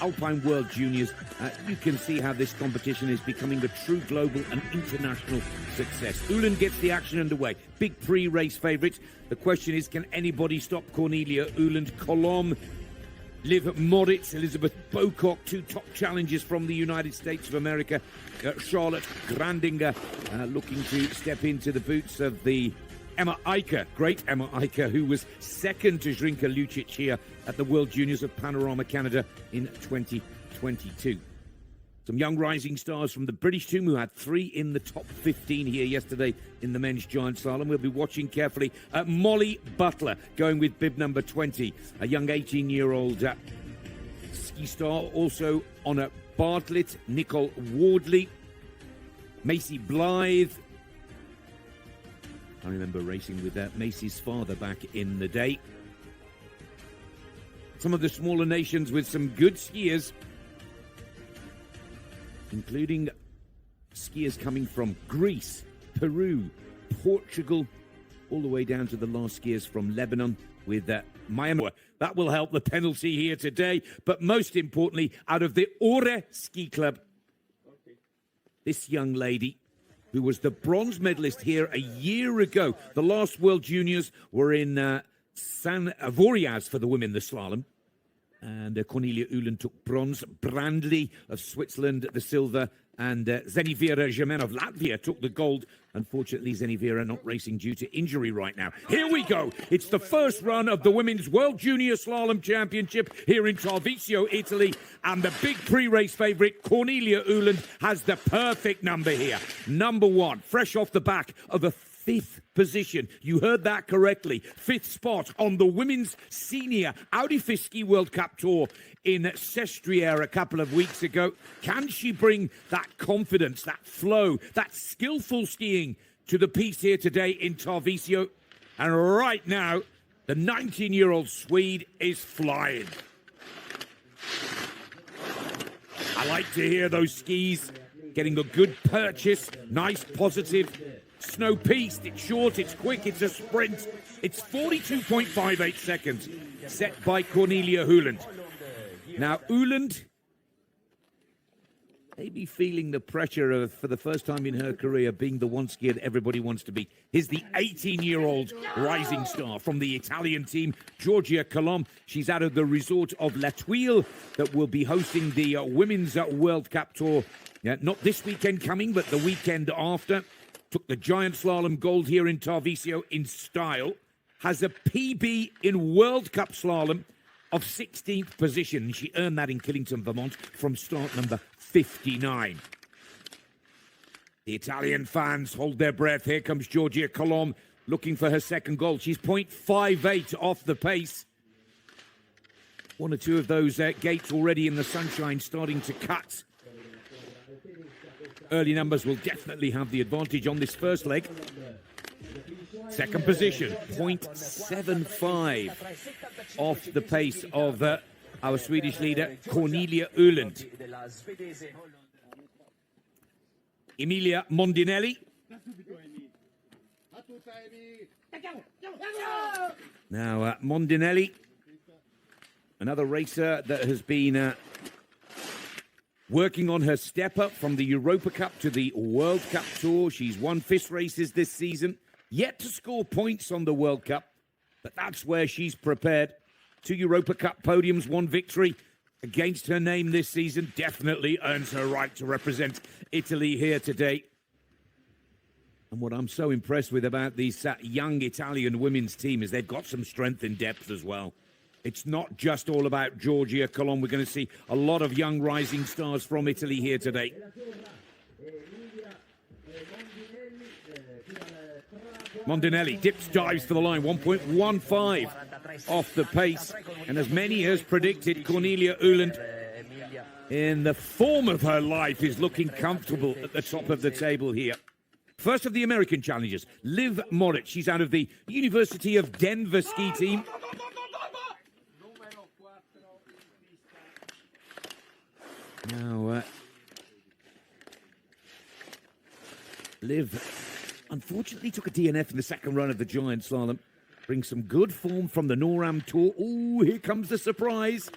Alpine World Juniors, you can see how this competition is becoming a true global and international success. Uland gets the action underway. Big pre-race favourites. The question is, can anybody stop Cornelia Uland? Colomb, Liv Moritz, Elizabeth Bocock, two top challengers from the United States of America. Charlotte Grandinger looking to step into the boots of the Emma Eicher, great Emma Eicher, who was second to Zrinka Lucic here at the World Juniors of Panorama Canada in 2022. Some young rising stars from the British team who had 3 in the top 15 here yesterday in the men's giant slalom. We'll be watching carefully. Molly Butler going with bib number 20, a young 18-year-old ski star. Also on a Bartlett, Nicole Wardley, Macy Blythe. I remember racing with Macy's father back in the day. Some of the smaller nations with some good skiers, including skiers coming from Greece, Peru, Portugal, all the way down to the last skiers from Lebanon with Myanmar. That will help the penalty here today. But most importantly, out of the Ore Ski Club, this young lady, who was the bronze medalist here a year ago. The last World Juniors were in San Voriaz for the women, the slalom. And Cornelia Uland took bronze. Brandley of Switzerland, the silver. And Zenivira Germain of Latvia took the gold. Unfortunately, Zenivira not racing due to injury right now. Here we go. It's the first run of the Women's World Junior Slalom Championship here in Tarvisio, Italy. And the big pre-race favourite, Cornelia Uland, has the perfect number here. Number 1, fresh off the back of a 5th position. You heard that correctly. 5th spot on the Women's Senior FIS Ski World Cup Tour in Sestriere a couple of weeks ago. Can she bring that confidence, that flow, that skillful skiing to the piece here today in Tarvisio? And right now, the 19-year-old Swede is flying. I like to hear those skis getting a good purchase, nice, positive. Snow piste, it's short, it's quick, it's a sprint. It's 42.58 seconds, set by Cornelia Uland. Now, Uland may be feeling the pressure of, for the first time in her career, being the one skier that everybody wants to be. Here's the 18-year-old rising star from the Italian team, Giorgia Colomb. She's out of the resort of La Tuile that will be hosting the Women's World Cup Tour. Not this weekend coming, but the weekend after. Took the giant slalom gold here in Tarvisio in style. Has a PB in World Cup slalom of 16th position. She earned that in Killington, Vermont from start number 59. The Italian fans hold their breath. Here comes Giorgia Colomb looking for her second gold. She's 0.58 off the pace. 1 or 2 of those gates already in the sunshine starting to cut. Early numbers will definitely have the advantage on this first leg. Second position, 0.75 off the pace of our Swedish leader, Cornelia Uland. Emilia Mondinelli. Now, Mondinelli, another racer that has been working on her step up from the Europa Cup to the World Cup Tour. She's won FIS races this season. Yet to score points on the World Cup, but that's where she's prepared. 2 Europa Cup podiums, 1 victory against her name this season. Definitely earns her right to represent Italy here today. And what I'm so impressed with about these young Italian women's team is they've got some strength in depth as well. It's not just all about Giorgia Colomb. We're going to see a lot of young rising stars from Italy here today. Mondinelli dips, dives for the line, 1.15 off the pace. And as many as predicted, Cornelia Uland, in the form of her life, is looking comfortable at the top of the table here. First of the American challengers, Liv Moritz. She's out of the University of Denver ski team. Now, Liv unfortunately took a DNF in the second run of the giant slalom. Brings some good form from the NORAM Tour. Oh, here comes the surprise.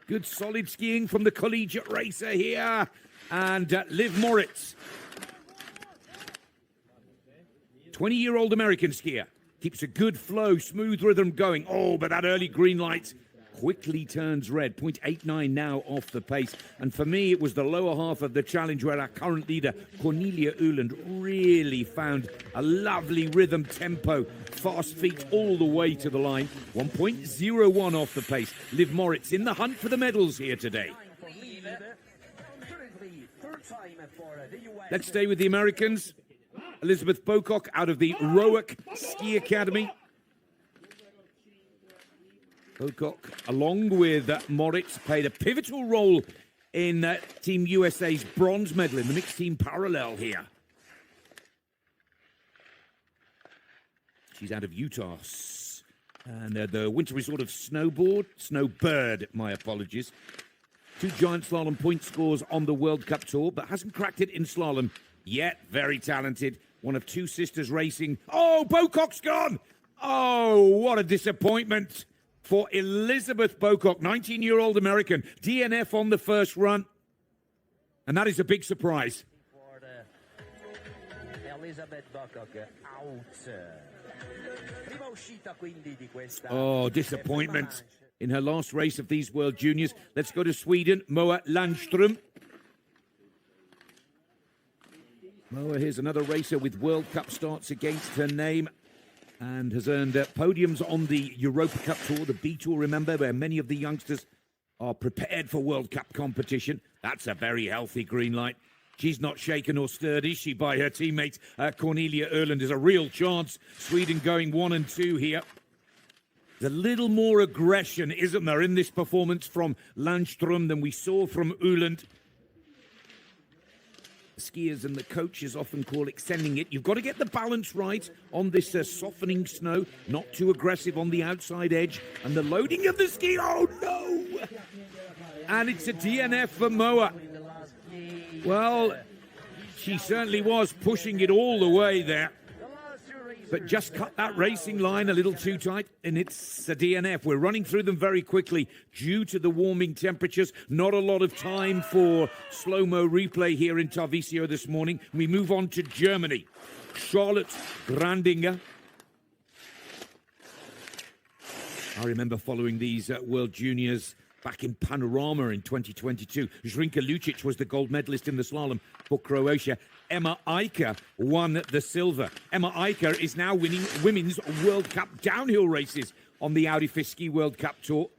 Good solid skiing from the collegiate racer here. And Liv Moritz. 20-year-old American skier. Keeps a good flow, smooth rhythm going. Oh, but that early green light quickly turns red. 0.89 now off the pace. And for me, it was the lower half of the challenge where our current leader, Cornelia Uland, really found a lovely rhythm tempo. Fast feet all the way to the line. 1.01 off the pace. Liv Moritz in the hunt for the medals here today. Let's stay with the Americans. Elizabeth Bocock out of the Rowick Ski Academy. Bocock, along with Moritz, played a pivotal role in Team USA's bronze medal in the mixed team parallel here. She's out of Utah. And the winter resort of Snowbird, my apologies. 2 giant slalom point scores on the World Cup tour, but hasn't cracked it in slalom yet. Very talented. One of 2 sisters racing. Oh, Bocock's gone! Oh, what a disappointment for Elizabeth Bocock, 19-year-old American. DNF on the first run. And that is a big surprise. Elizabeth Bocock out. Oh, disappointment in her last race of these World Juniors. Let's go to Sweden. Moa Landström. Moa, here's another racer with World Cup starts against her name and has earned podiums on the Europa Cup Tour, the B Tour, remember, where many of the youngsters are prepared for World Cup competition. That's a very healthy green light. She's not shaken or stirred, is she, by her teammate Cornelia Uland? There's a real chance. Sweden going 1 and 2 here. There's a little more aggression, isn't there, in this performance from Landström than we saw from Uland. Skiers and the coaches often call extending it. You've got to get the balance right on this softening snow, not too aggressive on the outside edge, and the loading of the ski. Oh no! And it's a DNF for Moa. Well, she certainly was pushing it all the way there, but just cut that racing line a little too tight, and it's a DNF. We're running through them very quickly due to the warming temperatures. Not a lot of time for slow-mo replay here in Tarvisio this morning. We move on to Germany. Charlotte Grandinger. I remember following these World Juniors back in Panorama in 2022. Zrinka Lucic was the gold medalist in the slalom for Croatia. Emma Eicher won the silver. Emma Eicher is now winning women's World Cup downhill races on the FIS Ski World Cup Tour.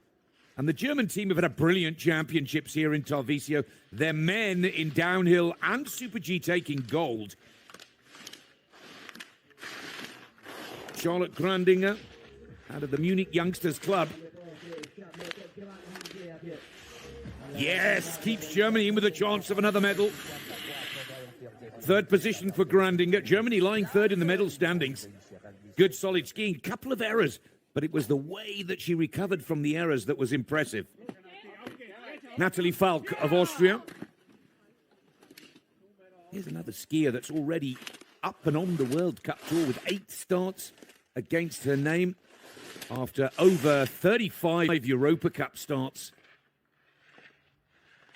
And the German team have had a brilliant championships here in Tarvisio. Their men in downhill and Super G taking gold. Charlotte Grandinger out of the Munich Youngsters Club. Yes, keeps Germany in with a chance of another medal. 3rd position for Grandinger. Germany lying 3rd in the medal standings. Good solid skiing. Couple of errors, but it was the way that she recovered from the errors that was impressive. Natalie Falk of Austria. Here's another skier that's already up and on the World Cup Tour with 8 starts against her name after over 35 Europa Cup starts.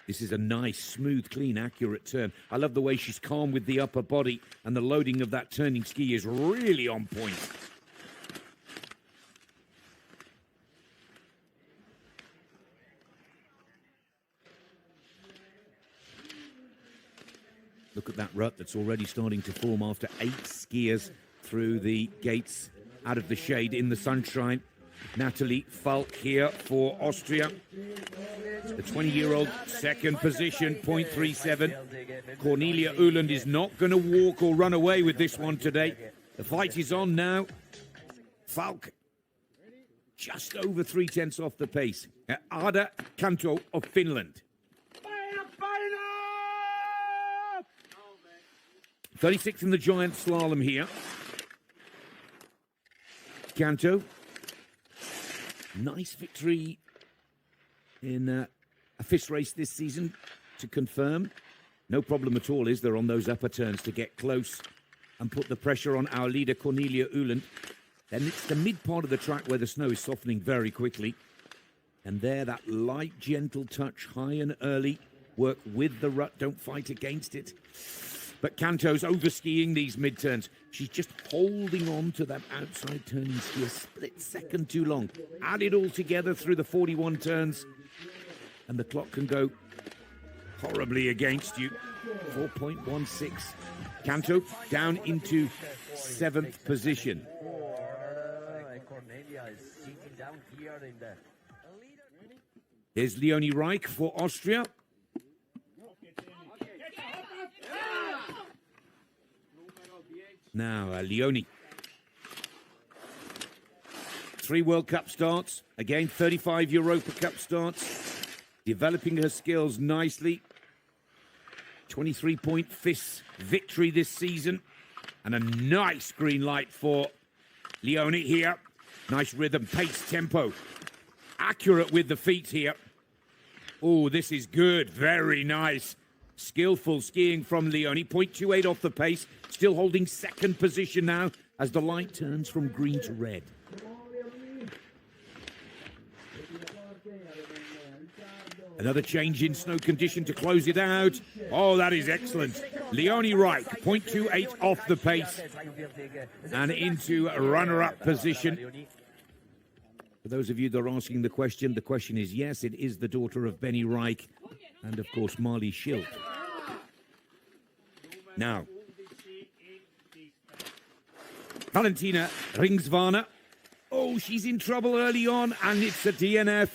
This is a nice, smooth, clean, accurate turn. I love the way she's calm with the upper body, and the loading of that turning ski is really on point. Look at that rut that's already starting to form after 8 skiers through the gates out of the shade in the sunshine. Natalie Falk here for Austria. The 20-year-old, 2nd position, 0.37. Cornelia Uland is not going to walk or run away with this one today. The fight is on now. Falk just over 3/10 off the pace. Ada Kanto of Finland. 36th in the giant slalom here. Kanto. Nice victory in a FIS race this season to confirm. No problem at all, is there, on those upper turns to get close and put the pressure on our leader, Cornelia Uland. Then it's the mid part of the track where the snow is softening very quickly. And there, that light, gentle touch, high and early. Work with the rut, don't fight against it. But Canto's overskiing these mid-turns. She's just holding on to that outside turning ski a split second too long. Add it all together through the 41 turns, and the clock can go horribly against you. 4.16. Canto down into 7th position. Here's Leonie Reich for Austria. Now, Leonie. 3 World Cup starts. Again, 35 Europa Cup starts. Developing her skills nicely. 23-point FIS victory this season. And a nice green light for Leonie here. Nice rhythm, pace, tempo. Accurate with the feet here. Oh, this is good. Very nice. Skillful skiing from Leonie. 0.28 off the pace. Still holding 2nd position now as the light turns from green to red. Another change in snow condition to close it out. Oh, that is excellent. Leonie Reich, 0.28 off the pace and into a runner-up position. For those of you that are asking the question is yes, it is the daughter of Benny Reich and, of course, Marley Schild. Now, Valentina Ringsvarner. Oh, she's in trouble early on, and it's a DNF.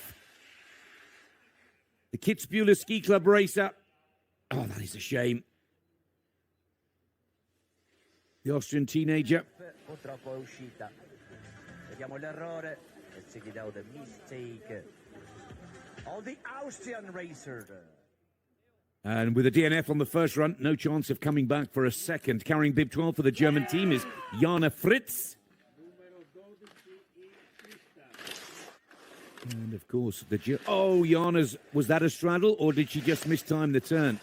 The Kitzbühel Ski Club racer. Oh, that is a shame. The Austrian teenager. The Austrian racer. And with a DNF on the first run, no chance of coming back for a second. Carrying bib 12 for the German team is Jana Fritz. And of course, Jana's, was that a straddle or did she just mistime the turn?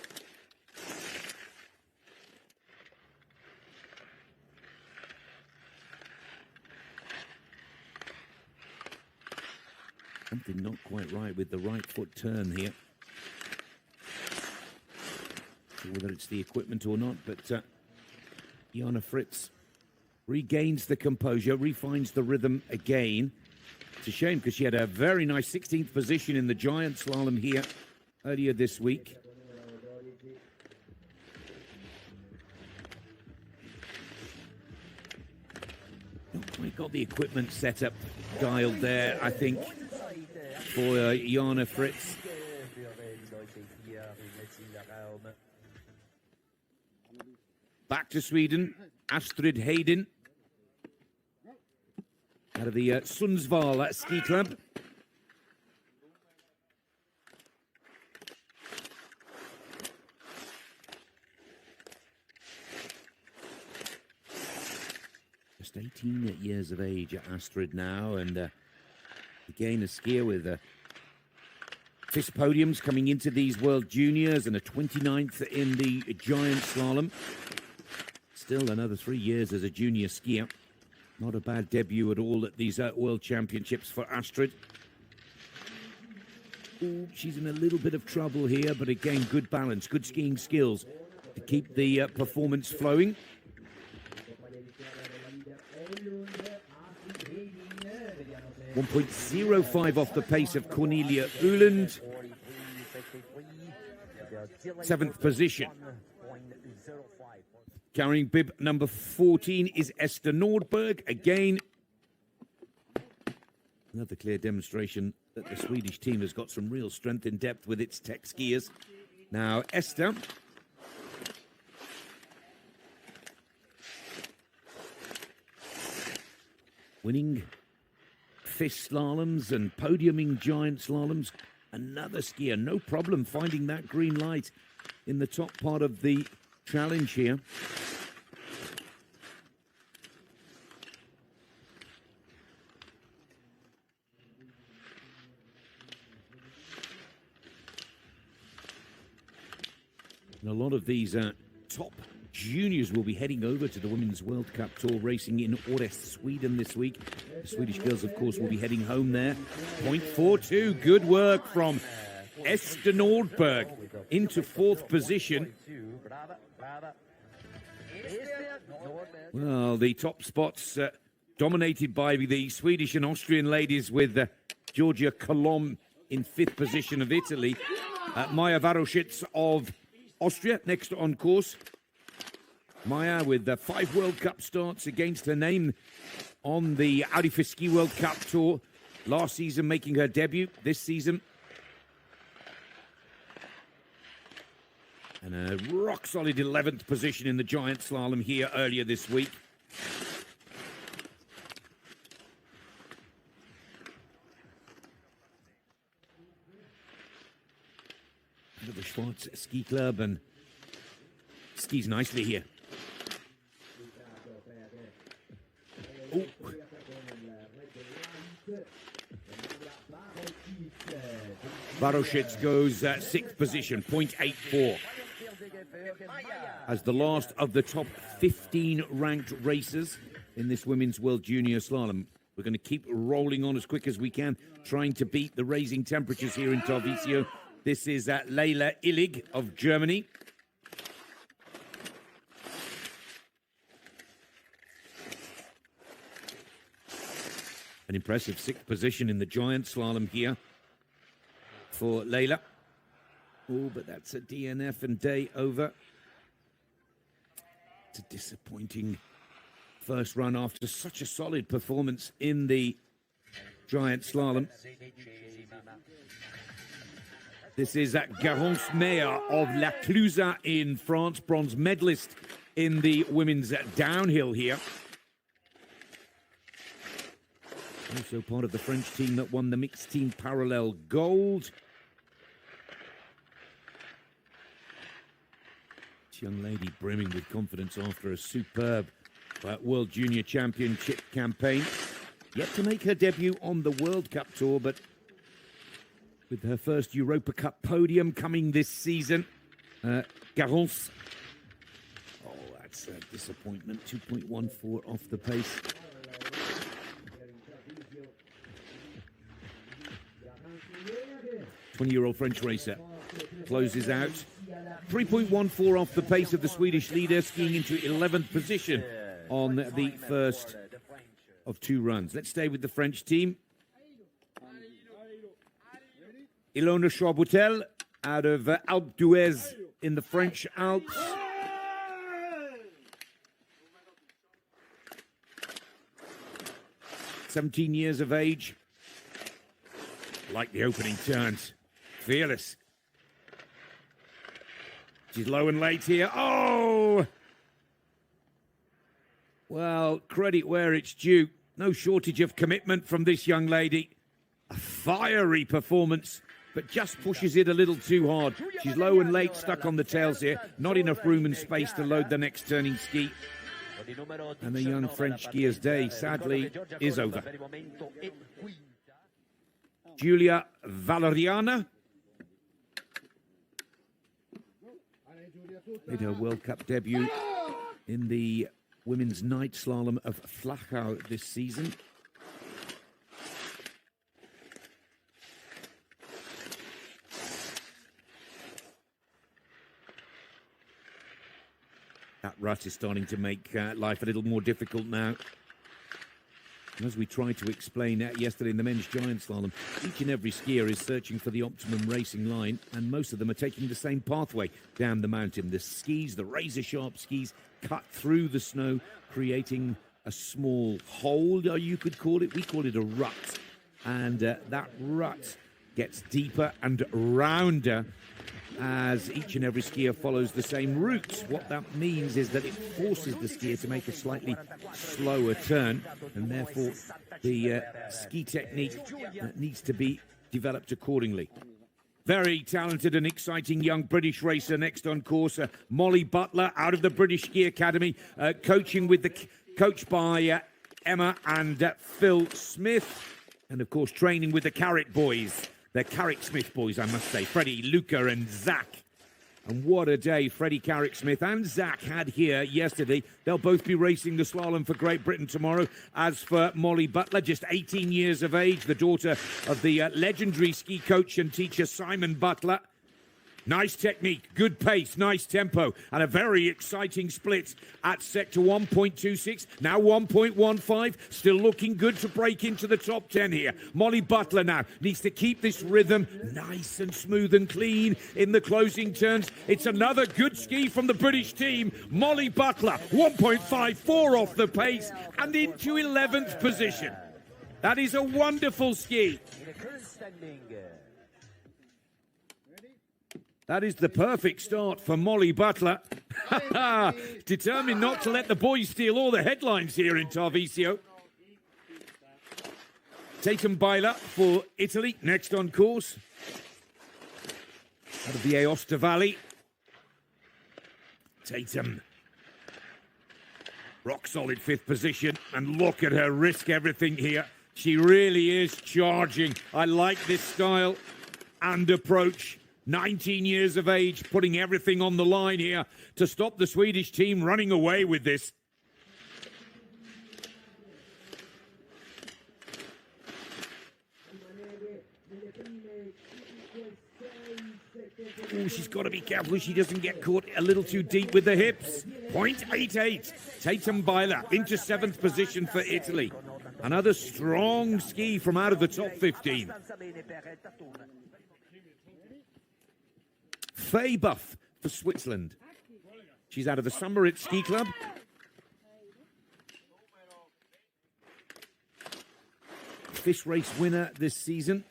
Something not quite right with the right foot turn here. Whether it's the equipment or not, but Jana Fritz regains the composure, refines the rhythm again. It's a shame because she had a very nice 16th position in the giant slalom here earlier this week. Not quite got the equipment set up dialed there, I think, for Jana Fritz. Back to Sweden, Astrid Hayden, out of the Sundsvall Ski Club. Just 18 years of age at Astrid now, and again a skier with FIS podiums coming into these World Juniors and a 29th in the giant slalom. Still another 3 years as a junior skier. Not a bad debut at all at these World Championships for Astrid. Ooh, she's in a little bit of trouble here, but again, good balance, good skiing skills to keep the performance flowing. .05 off the pace of Cornelia Uland. 7th position. Carrying bib number 14 is Esther Nordberg. Again, another clear demonstration that the Swedish team has got some real strength in depth with its tech skiers. Now, Esther. Winning FIS slaloms and podiuming giant slaloms. Another skier, no problem finding that green light in the top part of the challenge here. And a lot of these top juniors will be heading over to the Women's World Cup Tour racing in Åre, Sweden this week. The Swedish girls, of course, will be heading home there. 0.42, good work from Esther Nordberg into 4th position. Well, the top spots dominated by the Swedish and Austrian ladies, with Georgia Kolom in 5th position of Italy. Maja Varoshits of Austria next on course. Maja with 5 World Cup starts against her name on the ALPINE Ski World Cup Tour. Last season making her debut, this season. And a rock-solid 11th position in the giant slalom here earlier this week. The Schwarz Ski Club, and skis nicely here. Oh. Varoshits goes 6th position, 0.84. As the last of the top 15 ranked racers in this Women's World Junior Slalom. We're going to keep rolling on as quick as we can, trying to beat the raising temperatures here in Tarvisio. This is Leila Illig of Germany. An impressive 6th position in the giant slalom here for Leila. Oh, but that's a DNF and day over. It's a disappointing first run after such a solid performance in the giant slalom. This is Garance Meyer of La Clusaz in France, bronze medalist in the women's downhill here. Also part of the French team that won the mixed team parallel gold. This young lady brimming with confidence after a superb World Junior Championship campaign. Yet to make her debut on the World Cup Tour, but with her first Europa Cup podium coming this season. Garance. Oh, that's a disappointment. 2.14 off the pace. '20-year-old French racer closes out. 3.14 off the pace of the Swedish leader, skiing into 11th position on the first of 2 runs. Let's stay with the French team. Ilona Charboutel out of Alpe d'Huez in the French Alps. "17 years of age. Like the opening turns. Fearless. She's low and late here. Oh! Well, credit where it's due. No shortage of commitment from this young lady. A fiery performance, but just pushes it a little too hard. She's low and late, stuck on the tails here. Not enough room and space to load the next turning ski. And the young French skier's day, sadly, is over. Giulia Valeriana made her World Cup debut in the women's night slalom of Flachau this season. That rut is starting to make life a little more difficult now. As we tried to explain yesterday in the men's giant slalom, each and every skier is searching for the optimum racing line, and most of them are taking the same pathway down the mountain. The skis, the razor-sharp skis, cut through the snow, creating a small hole, you could call it. We call it a rut. And that rut gets deeper and rounder as each and every skier follows the same route. What that means is that it forces the skier to make a slightly slower turn, and therefore the ski technique needs to be developed accordingly. Very talented and exciting young British racer next on course, Molly Butler out of the British Ski Academy, coached by Emma and Phil Smith, and of course training with the Carrick boys. The Carrick Smith boys, I must say. Freddie, Luca and Zach. And what a day Freddie Carrick-Smith and Zach had here yesterday. They'll both be racing the slalom for Great Britain tomorrow. As for Molly Butler, just 18 years of age, the daughter of the legendary ski coach and teacher Simon Butler. Nice technique, good pace, nice tempo, and a very exciting split at sector 1.26, now 1.15, still looking good to break into the top 10 here. Molly Butler now needs to keep this rhythm nice and smooth and clean in the closing turns. It's another good ski from the British team. Molly Butler, 1.54 off the pace and into 11th position. That is a wonderful ski. That is the perfect start for Molly Butler. Determined not to let the boys steal all the headlines here in Tarvisio. Tatum Byler for Italy, next on course. Out of the Aosta Valley. Tatum. Rock solid 5th position. And look at her risk everything here. She really is charging. I like this style and approach. 19 years of age, putting everything on the line here to stop the Swedish team running away with this. Oh, she's got to be careful she doesn't get caught a little too deep with the hips. 0.88. Tatum Byler into 7th position for Italy. Another strong ski from out of the top 15. Faye Buff for Switzerland. She's out of the Summerit Ski Club. FIS race winner this season.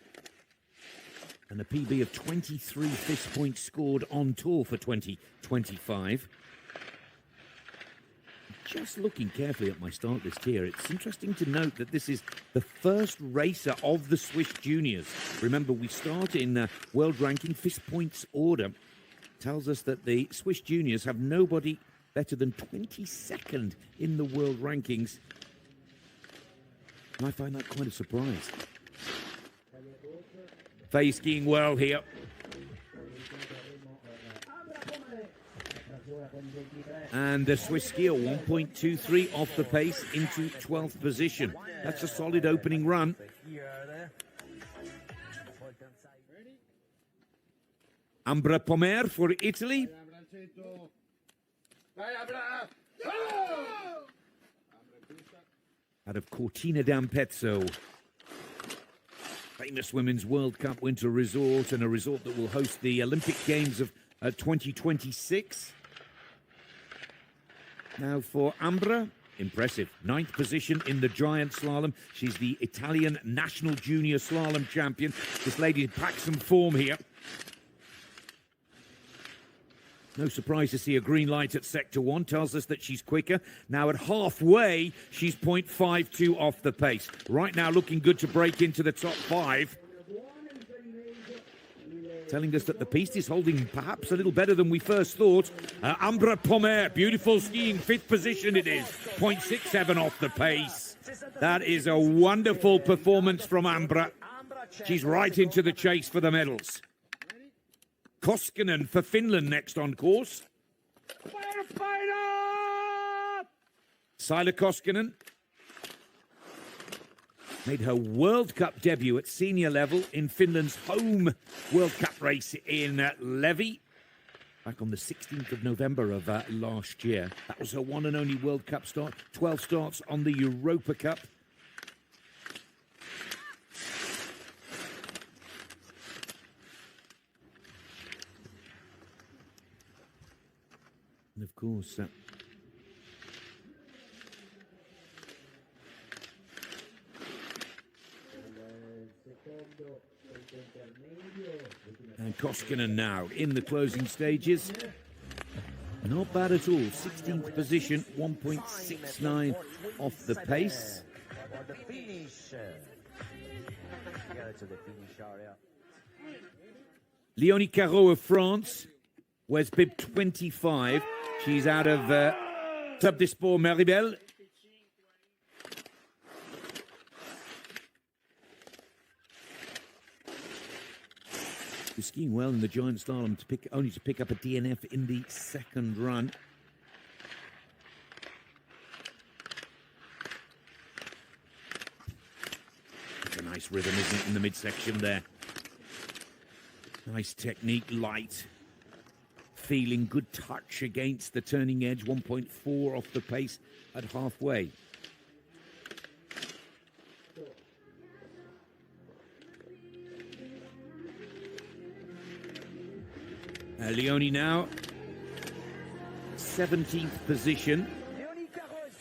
And a PB of 23 FIS points scored on tour for 2025. Just looking carefully at my start list here, it's interesting to note that this is the first racer of the Swiss juniors. Remember, we start in world ranking. FIS points order tells us that the Swiss juniors have nobody better than 22nd in the world rankings. And I find that quite a surprise. Faye skiing well here. And the Swiss skier 1.23 off the pace into 12th position. That's a solid opening run. Ambra Pomer for Italy. Out of Cortina d'Ampezzo. Famous Women's World Cup winter resort, and a resort that will host the Olympic Games of 2026. Now for Ambra, impressive. 9th position in the giant slalom. She's the Italian national junior slalom champion. This lady packs some form here. No surprise to see a green light at sector 1. Tells us that she's quicker. Now at halfway, she's 0.52 off the pace. Right now looking good to break into the top 5. Telling us that the piste is holding perhaps a little better than we first thought. Ambra Pomer, beautiful skiing, 5th position it is. 0.67 off the pace. That is a wonderful performance from Ambra. She's right into the chase for the medals. Koskinen for Finland next on course. Sila Koskinen made her World Cup debut at senior level in Finland's home World Cup race in Levi back on the 16th of November of last year. That was her one and only World Cup start. 12 starts on the Europa Cup. And of course, and Koskinen now in the closing stages. Not bad at all. 16th position, 1.69 off the pace. Leonie Caro of France wears bib 25. She's out of Club des Sports Maribel. was skiing well in the giant slalom only to pick up a DNF in the second run. It's a nice rhythm, isn't it, in the midsection there? Nice technique, light. Feeling, good touch against the turning edge. 1.4 off the pace at halfway. Leone now, 17th position. Leonie Carros,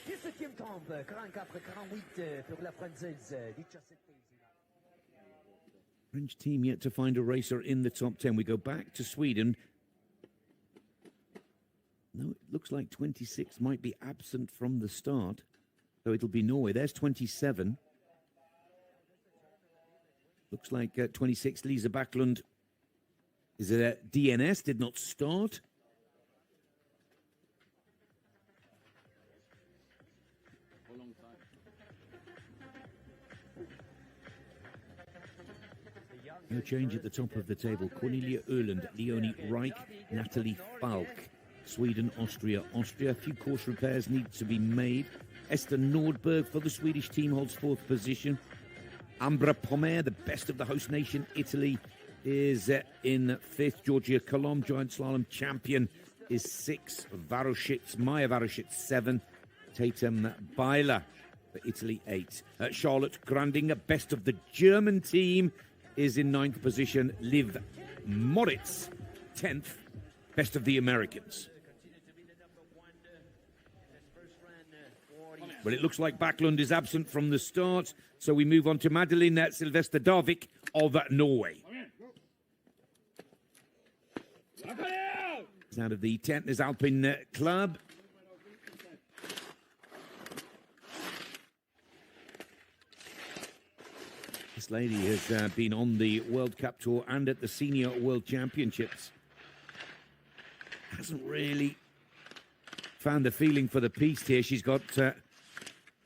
17e temp, 44-48 pour la Française, 17e. French team yet to find a racer in the top 10. We go back to Sweden. No, it looks like 26 might be absent from the start. So it'll be Norway. There's 27. Looks like 26, Lisa Backlund. Is it a DNS? Did not start. No change at the top of the table. Cornelia Öland, Leonie Reich, Natalie Falk. Sweden, Austria. Austria, a few course repairs need to be made. Esther Nordberg for the Swedish team holds 4th position. Ambra Pomer, the best of the host nation, Italy, is in 5th. Georgia Kolom, giant slalom champion, is 6th. Maya Varoshitz, 7th. Tatum Beiler for Italy, 8th. Charlotte Grandinger, best of the German team, is in 9th position. Liv Moritz, 10th. Best of the Americans. Well, it looks like Backlund is absent from the start, so we move on to Madeline Sylvester Davik of Norway. It's out of the Contenders Alpine Club. This lady has been on the World Cup Tour and at the Senior World Championships. Hasn't really found the feeling for the piste here. She's got...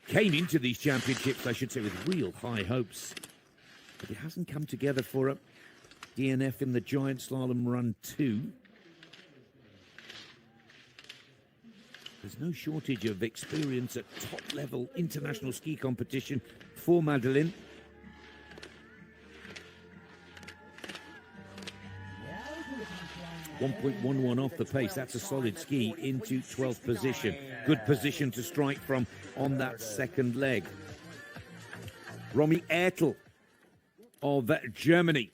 came into these championships, I should say, with real high hopes. But it hasn't come together for a DNF in the giant slalom run 2. There's no shortage of experience at top-level international ski competition for Madeline. .11 off the pace. That's a solid ski into 12th position. Good position to strike from on that second leg. Romy Ertl of Germany.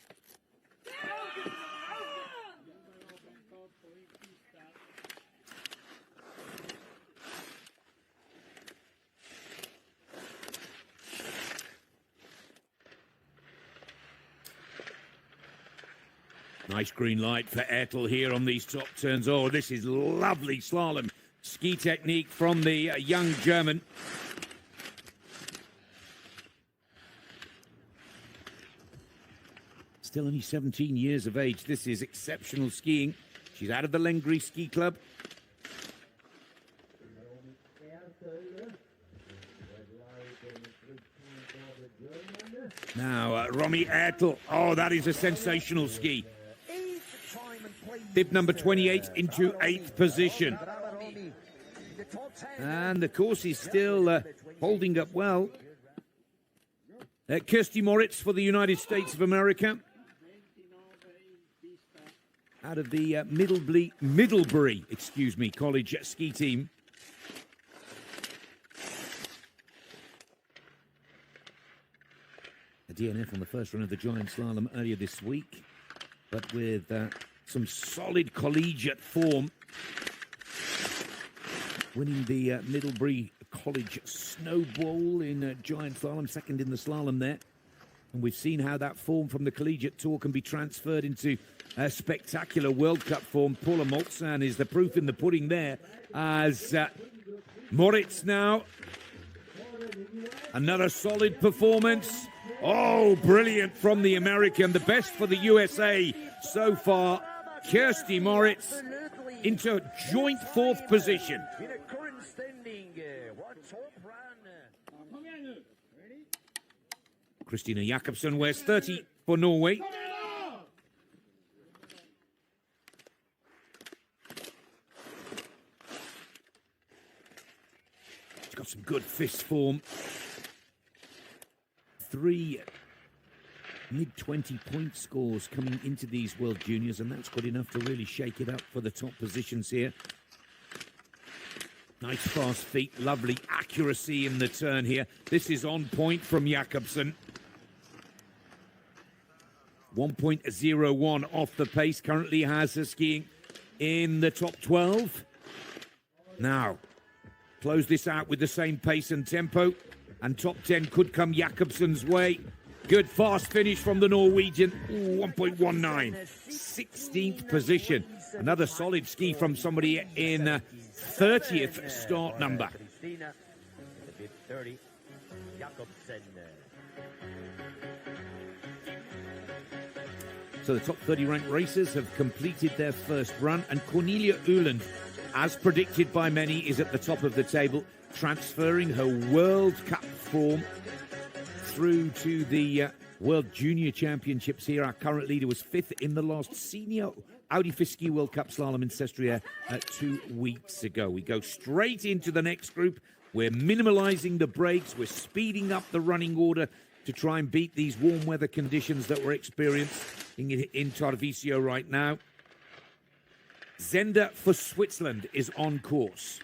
Nice green light for Ertl here on these top turns. Oh, this is lovely slalom ski technique from the young German. Still only 17 years of age. This is exceptional skiing. She's out of the Lengry Ski Club. Now, Romy Ertl. Oh, that is a sensational ski. Bib number 28 into 8th position. And the course is still holding up well. Kirsty Moritz for the United States of America. Out of the Middlebury, college ski team. A DNF on the first run of the giant slalom earlier this week, but with some solid collegiate form. Winning the Middlebury College Snowball in giant slalom, second in the slalom there. And we've seen how that form from the collegiate tour can be transferred into spectacular World Cup form. Paula Moltsan is the proof in the pudding there, as Moritz now. Another solid performance. Oh, brilliant from the American. The best for the USA so far. Kirsty Moritz into joint 4th position. In a current standing, what top run? Christina Jakobsen wears 30 for Norway. She's got some good fist form. 3 mid-20 point scores coming into these World Juniors, and that's good enough to really shake it up for the top positions here. Nice fast feet, lovely accuracy in the turn here. This is on point from Jakobsen. 1.01 off the pace, currently has her skiing in the top 12. Now, close this out with the same pace and tempo, and top 10 could come Jakobsen's way. Good fast finish from the Norwegian. 1.19. 16th position. Another solid ski from somebody in 30th start number. So the top 30 ranked racers have completed their first run, and Cornelia Uland, as predicted by many, is at the top of the table, transferring her World Cup form through to the World Junior Championships here. Our current leader was 5th in the last senior Audi FIS Ski World Cup slalom in Sestriere 2 weeks ago. We go straight into the next group. We're minimalizing the breaks. We're speeding up the running order to try and beat these warm weather conditions that we're experiencing in Tarvisio right now. Zender for Switzerland is on course.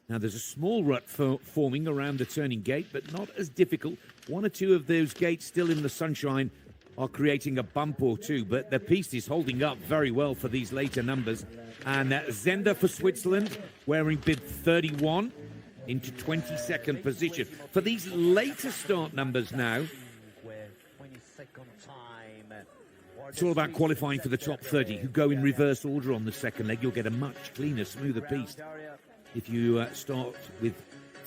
Now, there's a small rut forming around the turning gate, but not as difficult. 1 or 2 of those gates still in the sunshine are creating a bump or two, but the piste is holding up very well for these later numbers. And Zender for Switzerland, wearing bib 31 into 22nd position. For these later start numbers now, it's all about qualifying for the top 30, who go in reverse order on the second leg. You'll get a much cleaner, smoother piste. If you start with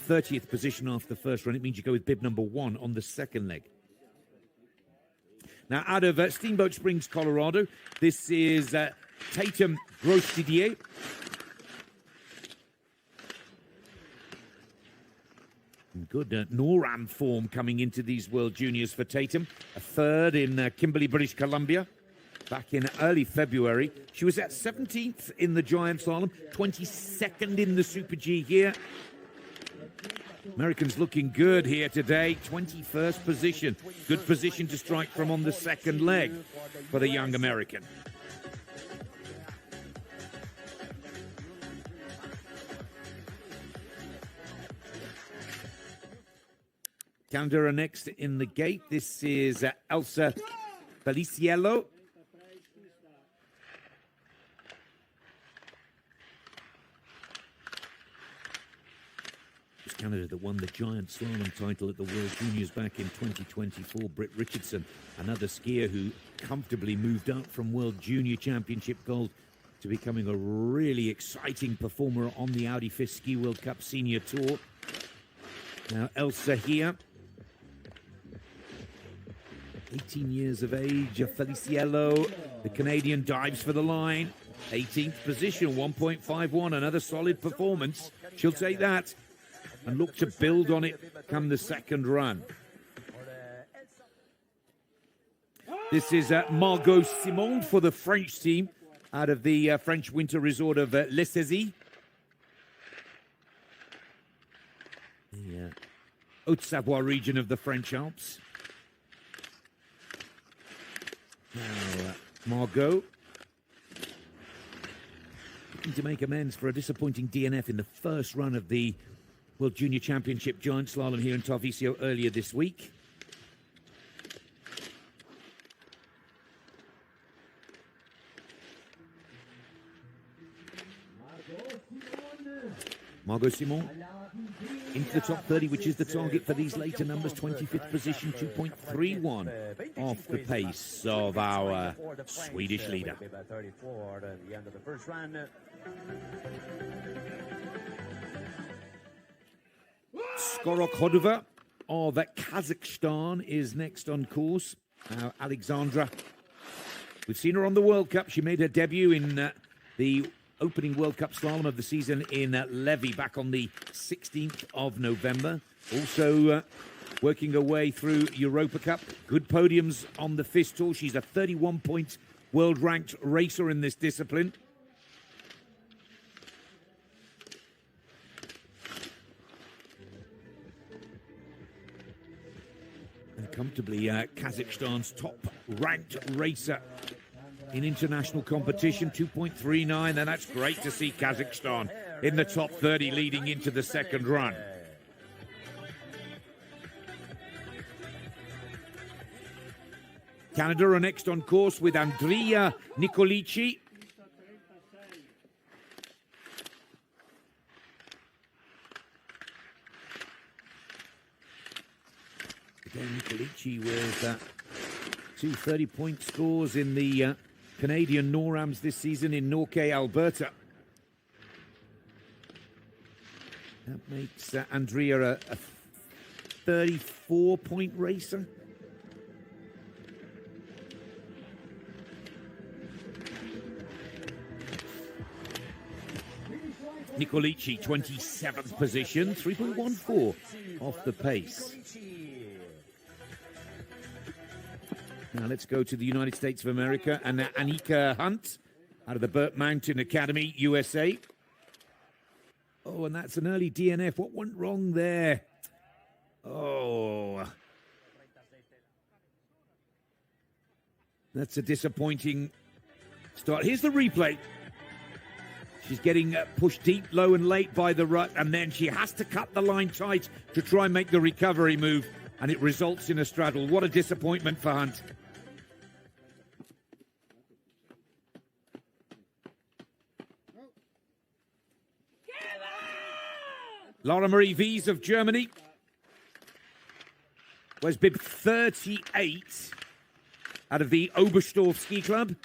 30th position after the first run, it means you go with bib number 1 on the second leg. Now, out of Steamboat Springs, Colorado, this is Tatum Gross-Didier. Good NORAM form coming into these World Juniors for Tatum. A 3rd in Kimberley, British Columbia, back in early February. She was at 17th in the Giant Slalom, 22nd in the Super G here. Americans looking good here today. 21st position. Good position to strike from on the second leg for the young American. Canada are next in the gate. This is Elsa Feliciello. Canada that won the Giant Slalom title at the World Juniors back in 2024. Britt Richardson, another skier who comfortably moved up from World Junior Championship gold to becoming a really exciting performer on the Audi FIS Ski World Cup Senior Tour. Now Elsa here, 18 years of age. Feliciello, the Canadian, dives for the line. 18th position, 1.51, another solid performance. She'll take that and look to build on it come the second run. This is Margot Simon for the French team out of the French winter resort of Les Saisies. The Haute-Savoie region of the French Alps. Now, Margot looking to make amends for a disappointing DNF in the first run of the World Junior Championship Giant Slalom here in Tarvisio earlier this week. Margot Simon into the top 30, which is the target for these later numbers. 25th position, 2.31 off the pace of our Swedish leader. Skorok Hodova of Kazakhstan is next on course. Now, Alexandra, we've seen her on the World Cup. She made her debut in the opening World Cup slalom of the season in Levy back on the 16th of November. Also working her way through Europa Cup. Good podiums on the FIS Tour. She's a 31-point world-ranked racer in this discipline. And comfortably Kazakhstan's top-ranked racer in international competition, 2.39, and that's great to see Kazakhstan in the top 30 leading into the second run. Canada are next on course with Andrea Nicolici. Again, Nicolici with two 30-point scores in the Canadian NORAMs this season in Norquay, Alberta. That makes Andrea a 34-point racer. Nicolici, 27th position, 3.14 off the pace. Now let's go to the United States of America and Annika Hunt out of the Burt Mountain Academy, USA. Oh, and that's an early DNF. What went wrong there? Oh. That's a disappointing start. Here's the replay. She's getting pushed deep, low and late by the rut, and then she has to cut the line tight to try and make the recovery move, and it results in a straddle. What a disappointment for Hunt. Laura Marie Wies of Germany was bib 38 out of the Oberstdorf Ski Club.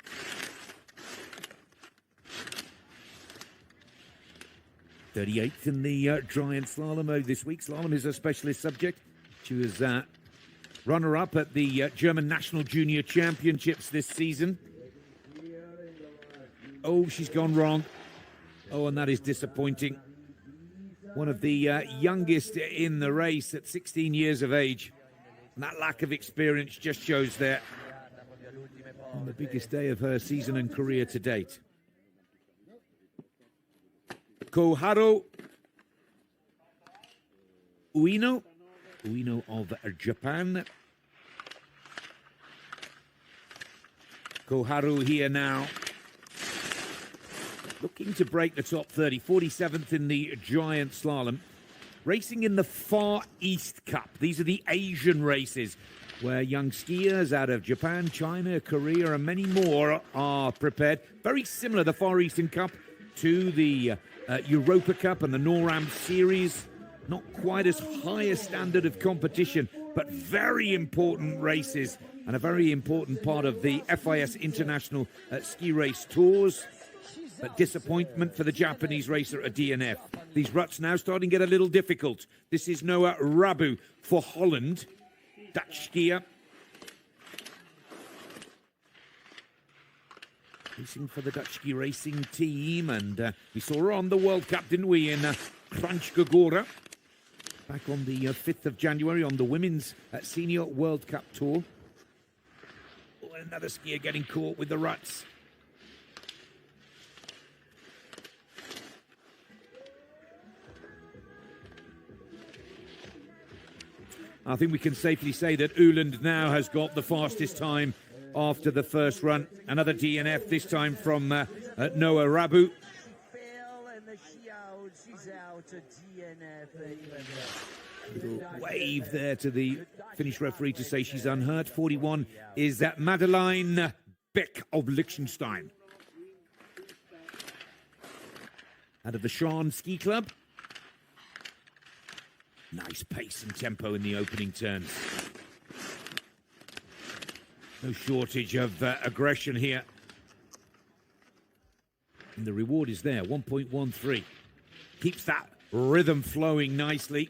'38th in the giant slalom this week. Slalom is a specialist subject. She was runner-up at the German National Junior Championships this season. Oh, she's gone wrong. Oh, and that is disappointing. One of the youngest in the race at 16 years of age. And that lack of experience just shows there on the biggest day of her season and career to date. Koharu Ueno of Japan. Koharu here now, looking to break the top 30, 47th in the giant slalom, racing in the Far East Cup. These are the Asian races where young skiers out of Japan, China, Korea, and many more are prepared. Very similar, the Far Eastern Cup, to the Europa Cup and the NORAM series. Not quite as high a standard of competition, but very important races and a very important part of the FIS International Ski Race Tours. But disappointment for the Japanese racer at DNF. These ruts now starting to get a little difficult. This is Noah Rabu for Holland, Dutch skier. Racing for the Dutch ski racing team, and we saw her on the World Cup, didn't we, in Kranjskogora, back on the 5th of January on the Women's Senior World Cup Tour. Oh, another skier getting caught with the ruts. I think we can safely say that Uland now has got the fastest time after the first run. Another DNF, this time from Noah Rabu. Little wave there to the Finnish referee to say she's unhurt. 41 is Madeleine Beck of Liechtenstein. Out of the Schaan Ski Club. Nice pace and tempo in the opening turns. No shortage of aggression here. And the reward is there, 1.13. Keeps that rhythm flowing nicely.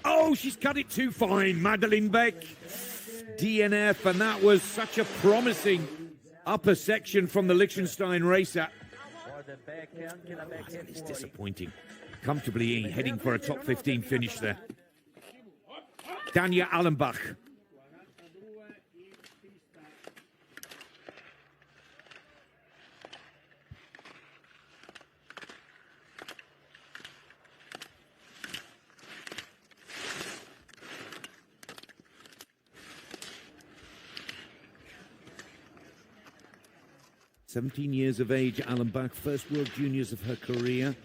Oh, she's cut it too fine, Madeleine Beck. DNF, and that was such a promising upper section from the Liechtenstein racer. That is disappointing. comfortably heading for a top 15 finish there. Dania Allenbach. "17 years of age, Allenbach, first World Juniors of her career.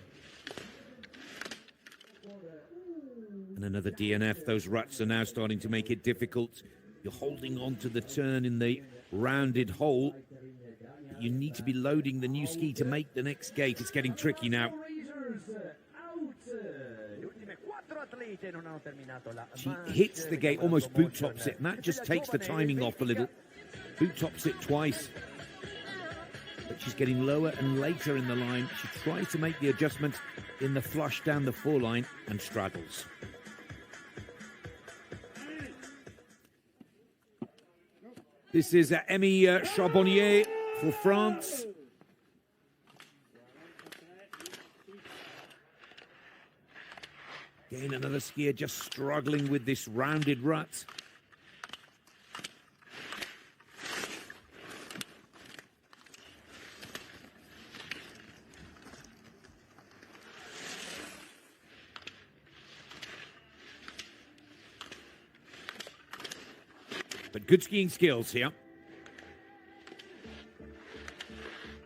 And another DNF. Those ruts are now starting to make it difficult. You're holding on to the turn in the rounded hole. You need to be loading the new ski to make the next gate. It's getting tricky now. She hits the gate, almost boot tops it, and that just takes the timing off a little. Boot tops it twice. But she's getting lower and later in the line. She tries to make the adjustment in the flush down the foreline and straddles. This is Emmy Charbonnier for France. Again, another skier just struggling with this rounded rut. But good skiing skills here.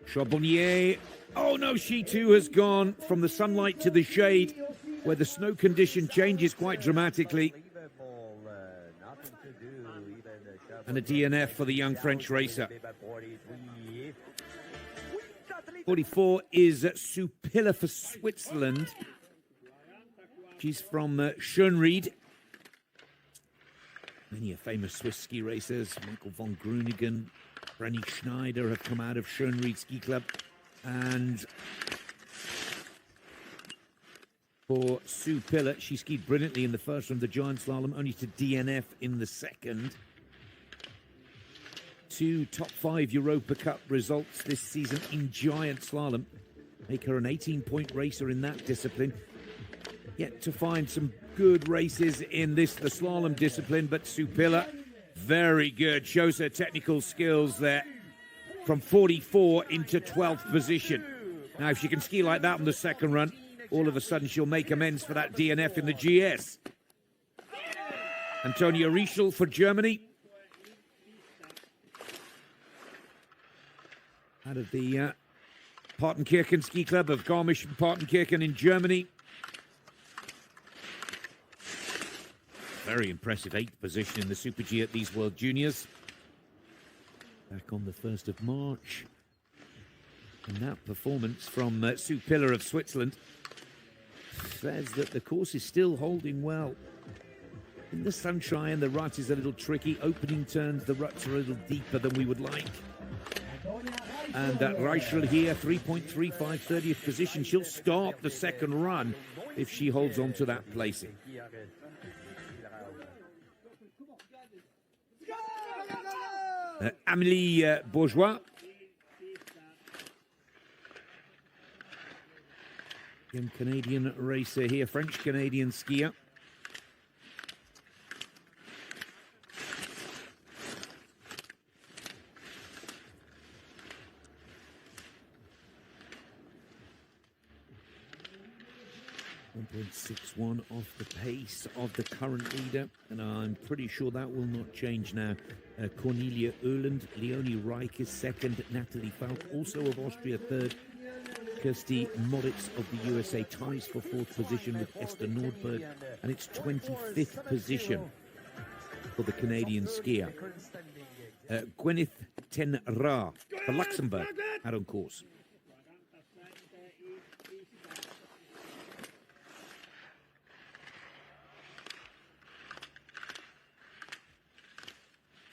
Charbonnier. Oh no, she too has gone from the sunlight to the shade, where the snow condition changes quite dramatically. And a DNF for the young French racer. 44 is Supilla for Switzerland. She's from Schönried. Many a famous Swiss ski racers, Michael von Gruningen, Brenny Schneider, have come out of Schönried Ski Club. And for Supilla, she skied brilliantly in the first from the giant slalom, only to DNF in the second. 2 top 5 Europa Cup results this season in giant slalom make her an 18-point racer in that discipline. Yet to find some good races in the slalom discipline, but Supilla, very good. Shows her technical skills there from 44 into 12th position. Now, if she can ski like that on the second run, all of a sudden she'll make amends for that DNF in the GS. Antonia Rieschel for Germany. Out of the Partenkirchen Ski Club of Garmisch-Partenkirchen in Germany. Very impressive 8th position in the Super G at these World Juniors. Back on the 1st of March. And that performance from Supilla of Switzerland says that the course is still holding well. In the sunshine, the rut is a little tricky. Opening turns, the ruts are a little deeper than we would like. And Reichel here, 3.35, 30th position. She'll start the second run if she holds on to that placing. Amélie Bourgeois. Young Canadian racer here, French-Canadian skier. .61 off the pace of the current leader, and I'm pretty sure that will not change now. Cornelia Öland, Leonie Reich is second, Natalie Falk, also of Austria, third. Kirsty Moritz of the USA ties for 4th position with Esther Nordberg, and it's 25th position for the Canadian skier. Gwyneth Ten Ra for Luxembourg out on course.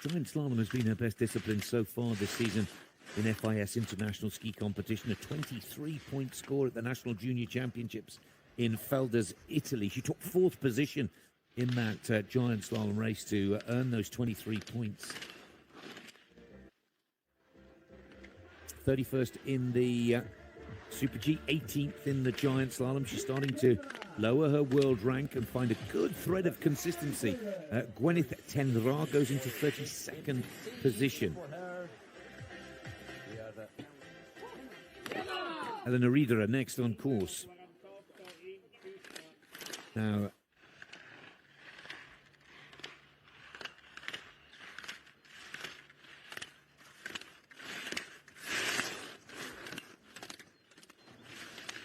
Giant slalom has been her best discipline so far this season in FIS International Ski Competition. A 23-point score at the National Junior Championships in Felders, Italy. She took 4th position in that giant slalom race to earn those 23 points. 31st in the Super G 18th in the giant slalom. She's starting to lower her world rank and find a good thread of consistency. Gwyneth Tenra goes into 32nd position. Elena Rieder next on course. Now,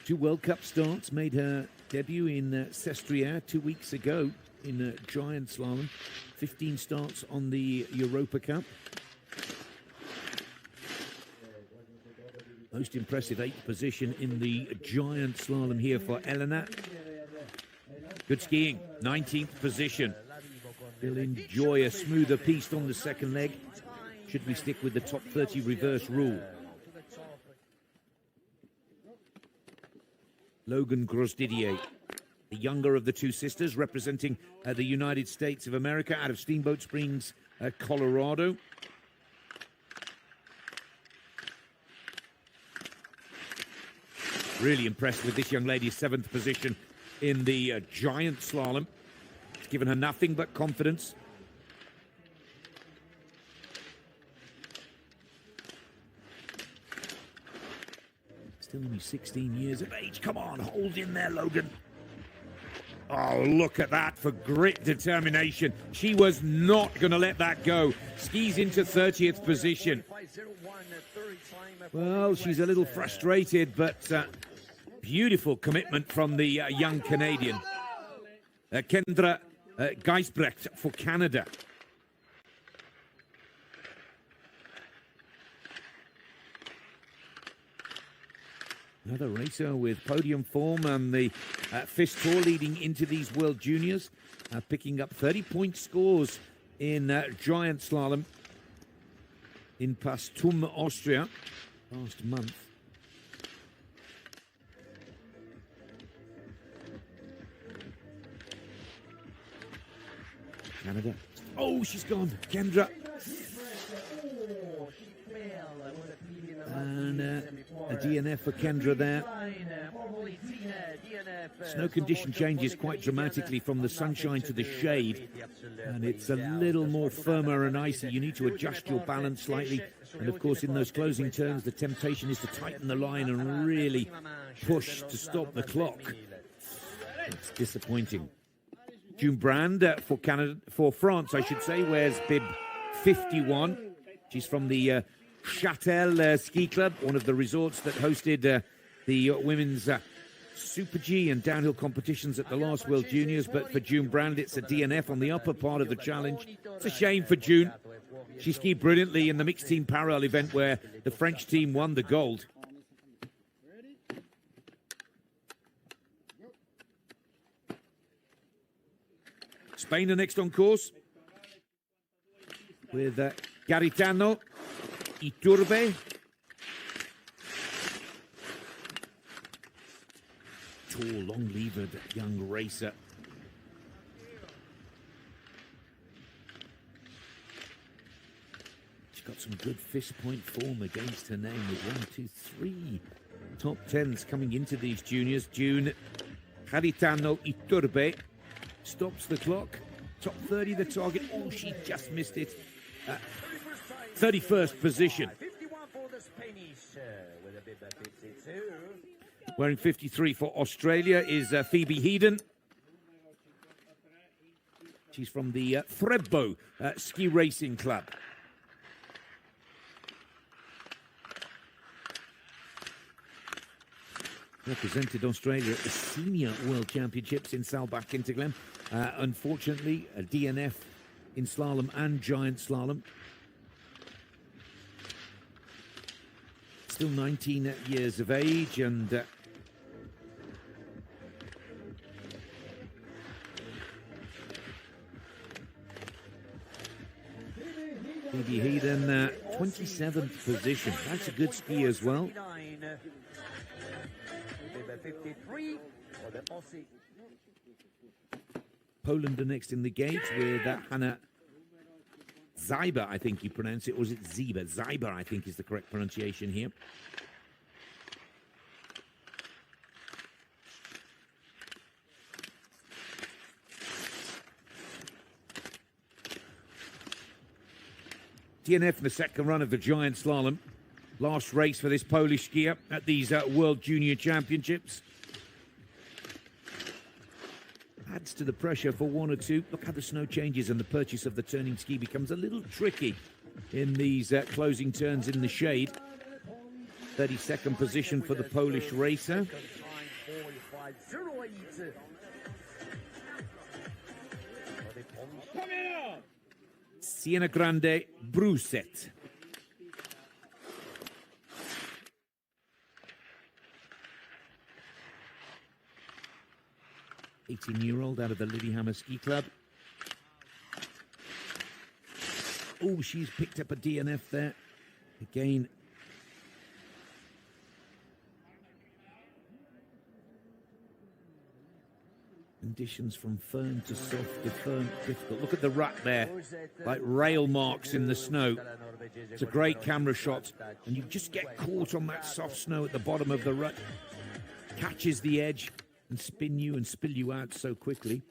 two World Cup starts, made her debut in Sestriere 2 weeks ago in giant slalom. 15 starts on the Europa Cup. Most impressive 8th position in the giant slalom here for Elena. Good skiing, 19th position. They'll enjoy a smoother piece on the second leg. Should we stick with the top 30 reverse rule? Logan Grosdidier, the younger of the two sisters, representing the United States of America out of Steamboat Springs, Colorado. Really impressed with this young lady's 7th position in the giant slalom. It's given her nothing but confidence. Still only 16 years of age. Come on, hold in there, Logan. Oh, look at that for grit, determination. She was not going to let that go. Skis into 30th position. Well, she's a little frustrated, but beautiful commitment from the young Canadian. Kendra Geisbrecht for Canada. Another racer with podium form and the FIS Tour leading into these World Juniors, picking up 30-point scores in giant slalom in Paestum, Austria, last month. Canada. Oh, she's gone. Kendra. And a DNF for Kendra there. Snow condition changes quite dramatically from the sunshine to the shade, and it's a little more firmer and icy. You need to adjust your balance slightly, and of course in those closing turns the temptation is to tighten the line and really push to stop the clock. It's disappointing. June Brand for France, I should say, wears bib 51. She's from the Châtel Ski Club, one of the resorts that hosted the women's Super G and downhill competitions at the last World Juniors. But for June Brand, it's a DNF on the upper part of the challenge. It's a shame for June. She skied brilliantly in the mixed team parallel event where the French team won the gold. Spain are next on course with Garitano Iturbe. Tall, long-levered young racer. She's got some good fist point form against her name with 1, 2, 3 top 10s coming into these juniors. June Garitano Iturbe stops the clock. Top 30 the target. Oh, she just missed it. 31st position. Wearing 53 for Australia is Phoebe Heaton. She's from the Thredbo Ski Racing Club. Represented Australia at the Senior World Championships in Saalbach Interglen. Unfortunately, a DNF in slalom and giant slalom. Still 19 years of age, and Phoebe Heaton, 27th position. That's a good ski as well. Poland are next in the gate with Hannah Zyber, I think you pronounce it, or is it Zyber? Zyber, I think, is the correct pronunciation here. DNF in the second run of the giant slalom. Last race for this Polish skier at these World Junior Championships. Adds to the pressure for one or two. Look how the snow changes and the purchase of the turning ski becomes a little tricky in these closing turns in the shade. 32nd position for the Polish racer. Siena Grande Bruset. '18-year-old out of the Lillehammer Ski Club. Oh, she's picked up a DNF there. Again. Conditions from firm to soft to firm, difficult. Look at the rut there, like rail marks in the snow. It's a great camera shot, and you just get caught on that soft snow at the bottom of the rut. Catches the edge and spin you and spill you out so quickly.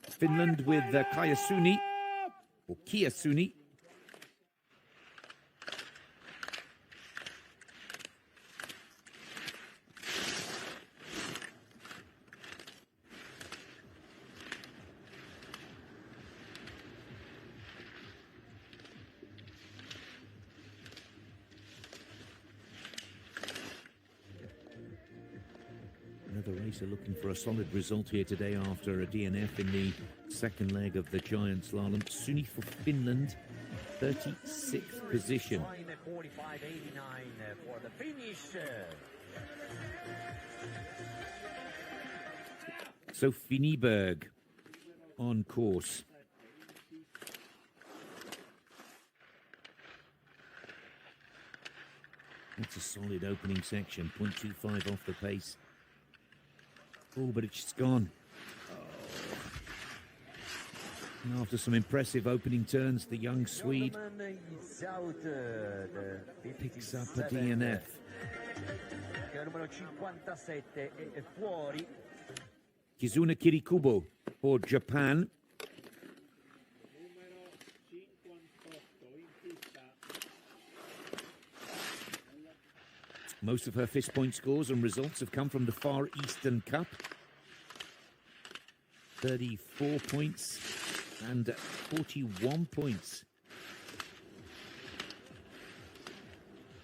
Finland with Kaija Suni, or Kia Suni. Another racer looking for a solid result here today after a DNF in the second leg of the giant slalom. Suni for Finland, 36th position. 45.89 for the finish. Sophie Nieberg on course. That's a solid opening section, 0.25 off the pace. Oh, but it's gone. Oh. And after some impressive opening turns, the young Swede picks up a DNF. Kizuna Kirikubo for Japan. Most of her FIS point scores and results have come from the Far Eastern Cup. 34 points and 41 points.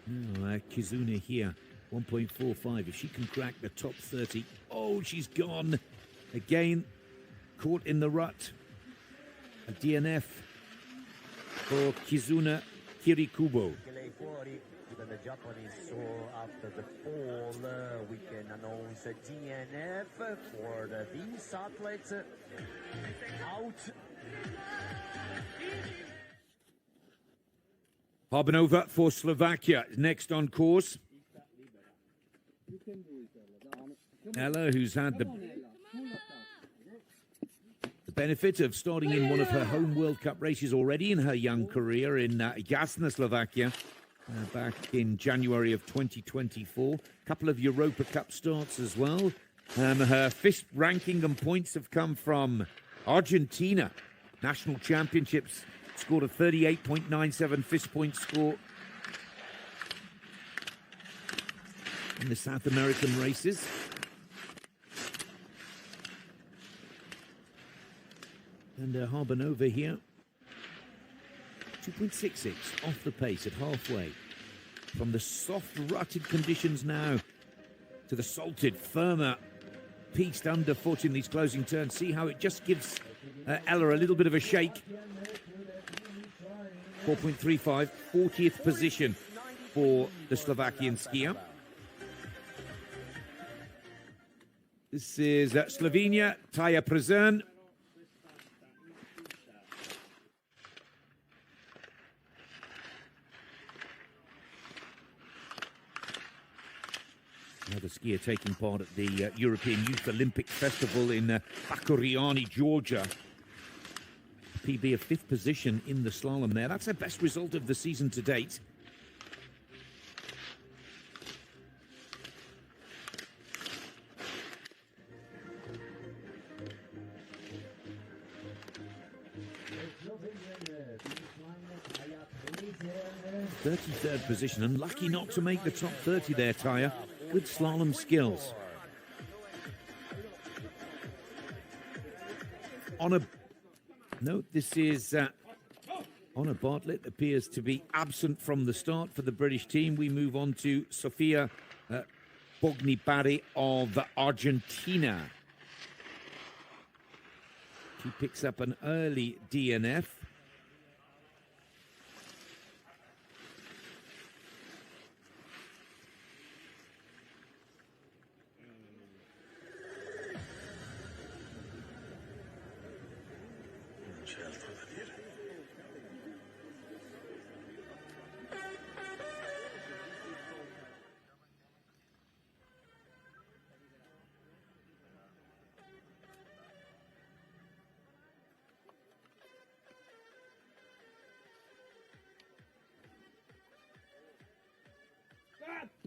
Now, Kizuna here, 1.45. If she can crack the top 30, oh, she's gone. Again, caught in the rut. A DNF for Kizuna Kirikubo. The Japanese, so after the fall, we can announce a DNF for these athletes out. Harbinova for Slovakia, next on course. Ella, who's had the benefit of starting in one of her home World Cup races already in her young career in Jasna, Slovakia. Back in January of 2024. A couple of Europa Cup starts as well. Her FIS ranking and points have come from Argentina. National Championships, scored a 38.97 FIS point score. In the South American races. And Harbinova here. 2.66 off the pace at halfway. From the soft rutted conditions now to the salted, firmer, pieced underfoot in these closing turns. See how it just gives Ella a little bit of a shake. 4.35, 40th position for the Slovakian skier. This is Slovenia, Taja Prezern. Another skier taking part at the European Youth Olympic Festival in Bakuriani, Georgia. PB of 5th position in the slalom there. That's her best result of the season to date. 33rd position, and lucky not to make the top 30 there, Taya. Good slalom skills. This is Honor Bartlett appears to be absent from the start for the British team. We move on to Sofia Bognibari of Argentina. She picks up an early DNF.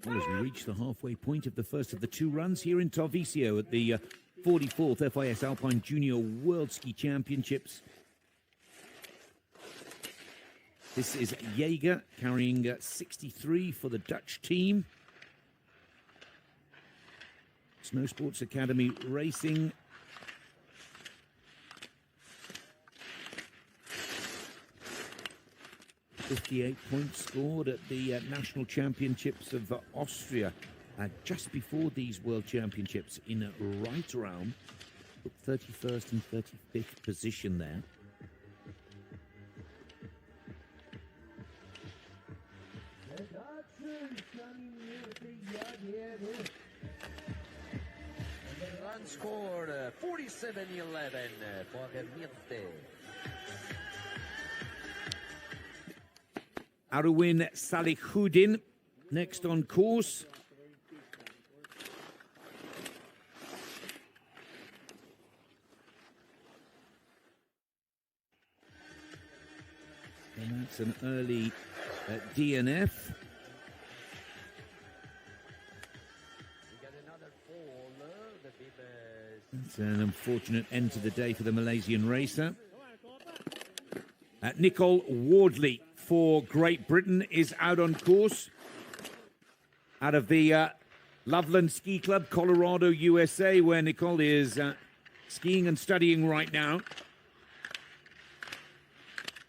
Well, as we reach the halfway point of the first of the two runs here in Tarvisio at the 44th FIS Alpine Junior World Ski Championships. This is Jaeger carrying 63 for the Dutch team. Snow Sports Academy Racing. .58 points scored at the National Championships of Austria just before these World Championships in Reiteralm. 31st and 35th position there. Run scored 47-11 for Mirte. Arwin Salihudin next on course. And that's an early DNF. It's an unfortunate end to the day for the Malaysian racer. Nicole Wardley for Great Britain is out on course. Out of the Loveland Ski Club, Colorado, USA, where Nicole is skiing and studying right now.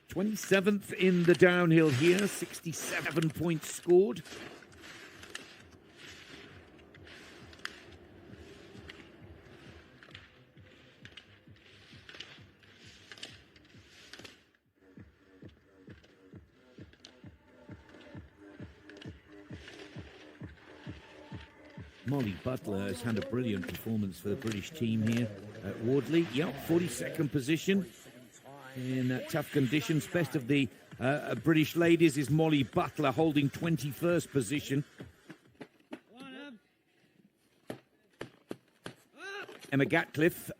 27th in the downhill here, 67 points scored. Molly Butler has had a brilliant performance for the British team here at Wardley. Yep, 42nd position in tough conditions. Best of the British ladies is Molly Butler holding 21st position. Emma Gatcliffe.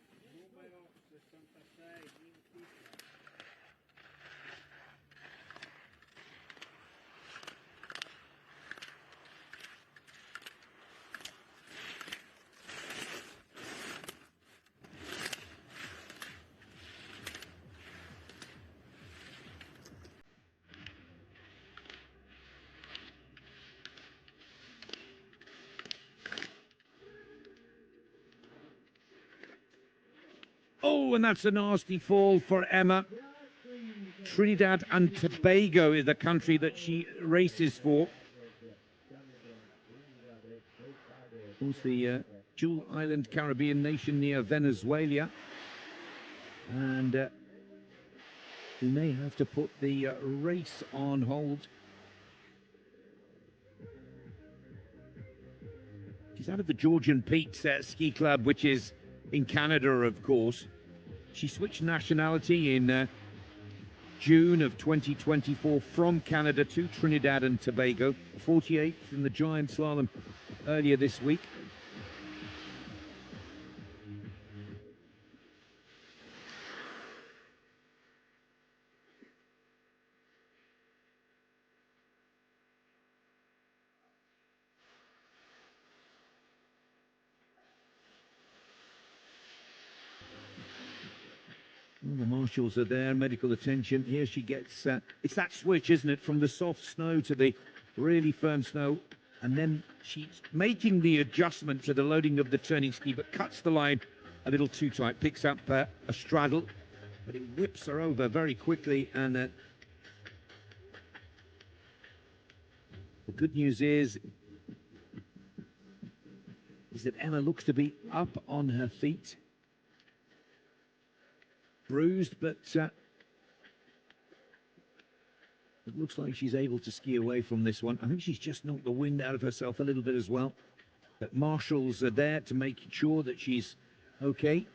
Oh, and that's a nasty fall for Emma. Trinidad and Tobago is the country that she races for. Of course, the Jewel Island Caribbean nation near Venezuela. And we may have to put the race on hold. She's out of the Georgian Peaks Ski Club, which is in Canada, of course. She switched nationality in June of 2024 from Canada to Trinidad and Tobago. 48th in the giant slalom earlier this week. All the marshals are there, medical attention. Here she gets, it's that switch, isn't it, from the soft snow to the really firm snow. And then she's making the adjustment to the loading of the turning ski, but cuts the line a little too tight, picks up a straddle, but it whips her over very quickly. And the good news is that Emma looks to be up on her feet. Bruised, but it looks like she's able to ski away from this one. I think she's just knocked the wind out of herself a little bit as well. But marshals are there to make sure that she's okay.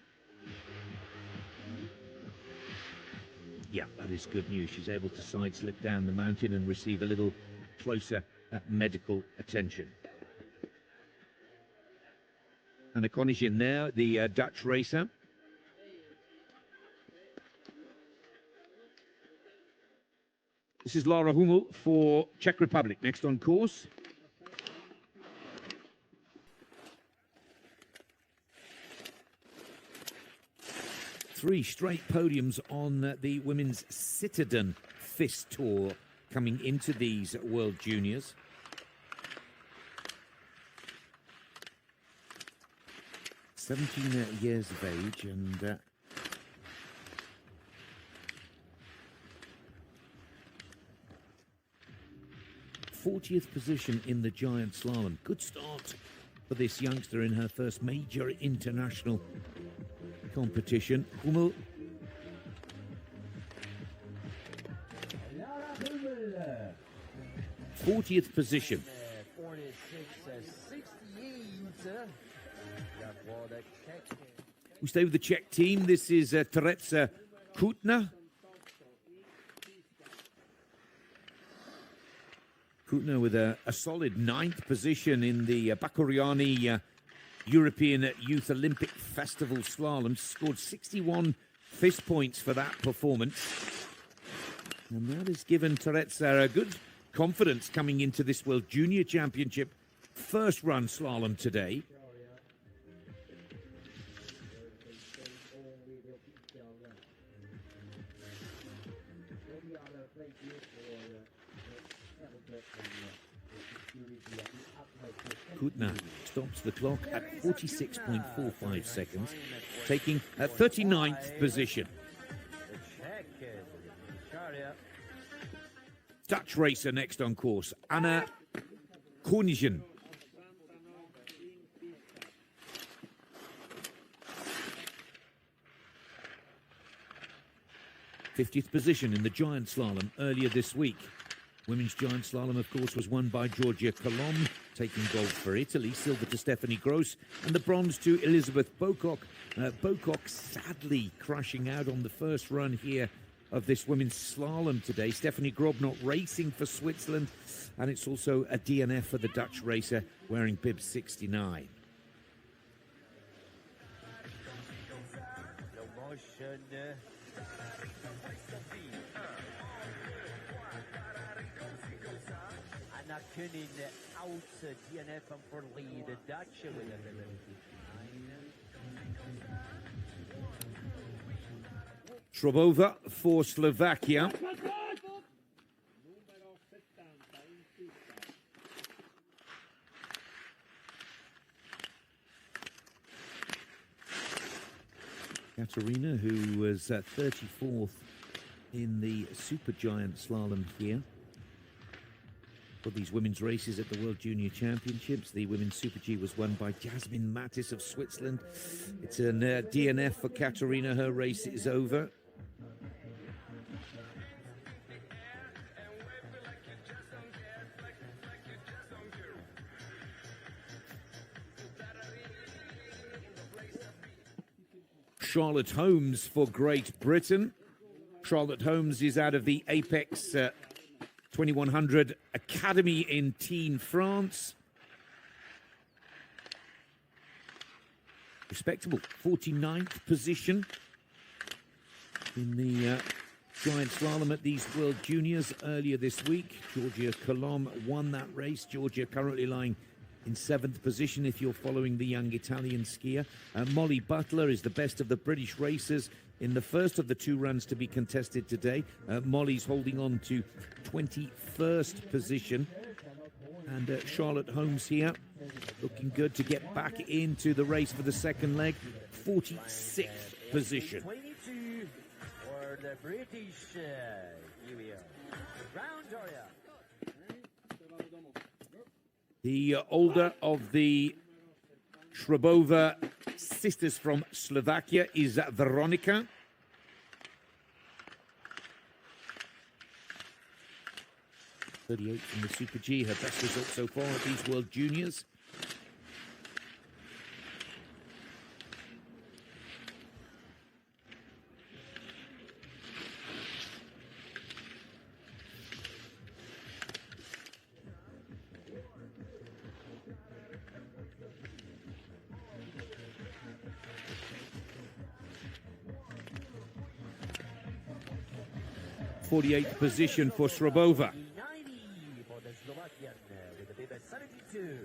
Yeah, that is good news. She's able to side slip down the mountain and receive a little closer medical attention. Anna Konijin there, the Dutch racer. This is Lara Hummel for Czech Republic, next on course. Three straight podiums on the women's Citadin FIS Tour coming into these World Juniors. "17 years of age and 40th position in the giant slalom. Good start for this youngster in her first major international competition. Hummel. 40th position. 46-68. We stay with the Czech team. This is Teresa Kutna. Kutna with a solid 9th position in the Bakuriani European Youth Olympic Festival Slalom. Scored 61 FIS points for that performance. And that has given Teresa a good confidence coming into this World Junior Championship. First run slalom today. Kutna stops the clock at 46.45 seconds, taking a 39th position. Dutch racer next on course, Anna Konijin. '50th position in the giant slalom earlier this week. Women's giant slalom, of course, was won by Georgia Colom, taking gold for Italy, silver to Stephanie Gross, and the bronze to Elizabeth Bocock. Bocock sadly crashing out on the first run here of this women's slalom today. Stephanie Grob not racing for Switzerland, and it's also a DNF for the Dutch racer wearing bib 69. Anna Koenig out, DNF for lead, Dutch with a Trobova for Slovakia. Katarina, who was 34th in the supergiant slalom here for these women's races at the World Junior Championships. The women's Super G was won by Jasmine Mattis of Switzerland. It's a DNF for Katarina. Her race is over. Charlotte Holmes for Great Britain. Charlotte Holmes is out of the Apex 2100 Academy in Teen, France. Respectable 49th position in the giant slalom at these World Juniors earlier this week. Georgia Colom won that race. Georgia currently lying in 7th position if you're following the young Italian skier. Molly Butler is the best of the British racers in the first of the 2 runs to be contested today. Molly's holding on to 21st position. And Charlotte Holmes here, looking good to get back into the race for the second leg. 46th position. 22 for the British. Here we are. Round Doria. The older of the Shrabova sisters from Slovakia is Veronica. '38 from the Super G, her best result so far at these World Juniors. '48th position for Shrabova. 90 for the Slovakian with the bib at 72.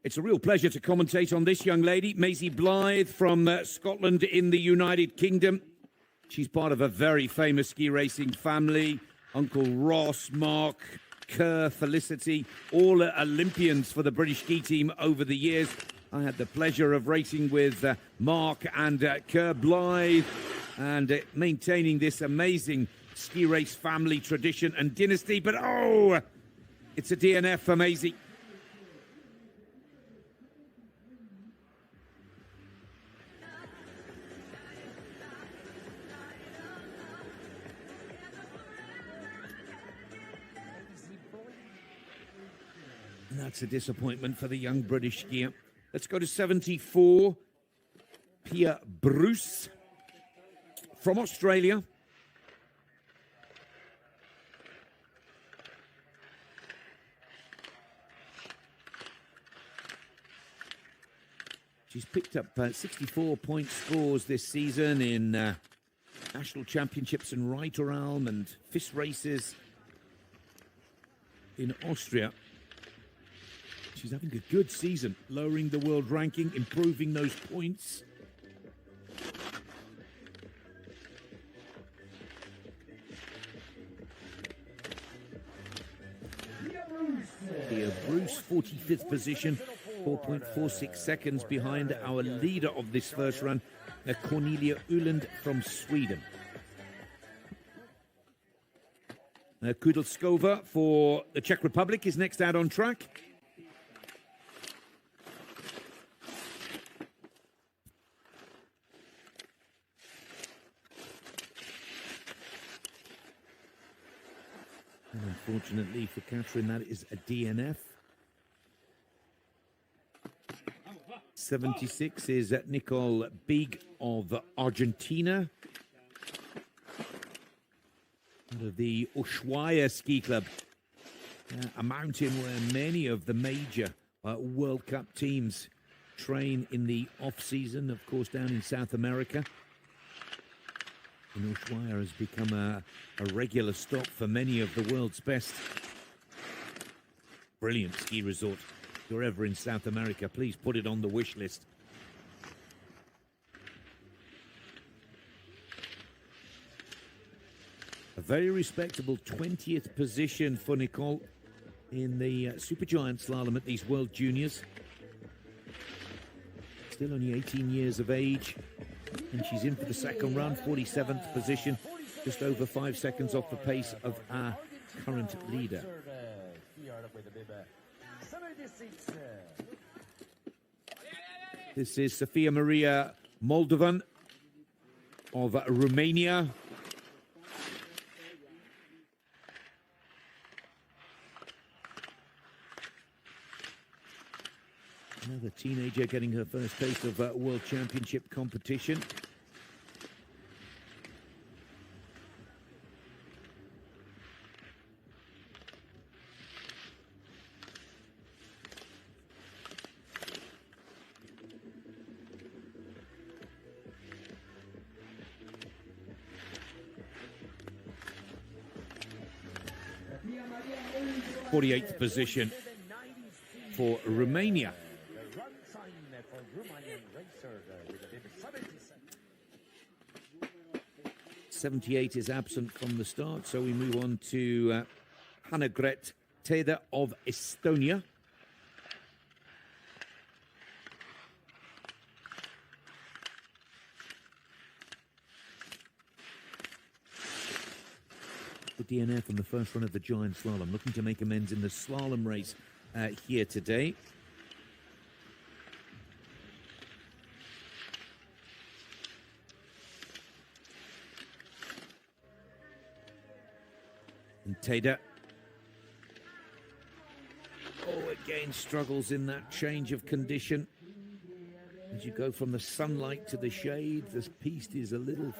It's a real pleasure to commentate on this young lady, Maisie Blythe from Scotland in the United Kingdom. She's part of a very famous ski racing family. Uncle Ross, Mark, Kerr, Felicity, all Olympians for the British ski team over the years. I had the pleasure of racing with Mark and Kerr. Blythe, and maintaining this amazing ski race family tradition and dynasty. But oh, it's a DNF for Maisie. And that's a disappointment for the young British skier. Let's go to 74. Pia Bruce from Australia. She's picked up 64-point scores this season in national championships in Reiteralm and FIS races in Austria. She's having a good season, lowering the world ranking, improving those points. Here, Bruce, 45th position, 4.46 seconds behind our leader of this first run, Cornelia Uland from Sweden. Kudelskova for the Czech Republic is next out on track. And unfortunately for Catherine, that is a DNF. 76 is Nicole Big of Argentina. Out of the Ushuaia Ski Club, a mountain where many of the major World Cup teams train in the off-season, of course, down in South America. And Ushuaia has become a regular stop for many of the world's best. Brilliant ski resort. If you're ever in South America, please put it on the wish list. A very respectable 20th position for Nicole in the Supergiant Slalom at these World Juniors. Still only 18 years of age. And she's in for the second run, 47th position, just over 5 seconds off the pace of our current leader. This is Sofia Maria Moldovan of Romania. Another teenager getting her first taste of World Championship competition. 48th position for Romania. The run time for Romanian racer with a 77. 78 is absent from the start, so we move on to Hanna-Gret Teda of Estonia. The DNF on the first run of the giant slalom, looking to make amends in the slalom race here today. And Teda, again struggles in that change of condition. As you go from the sunlight to the shade, this piste is a little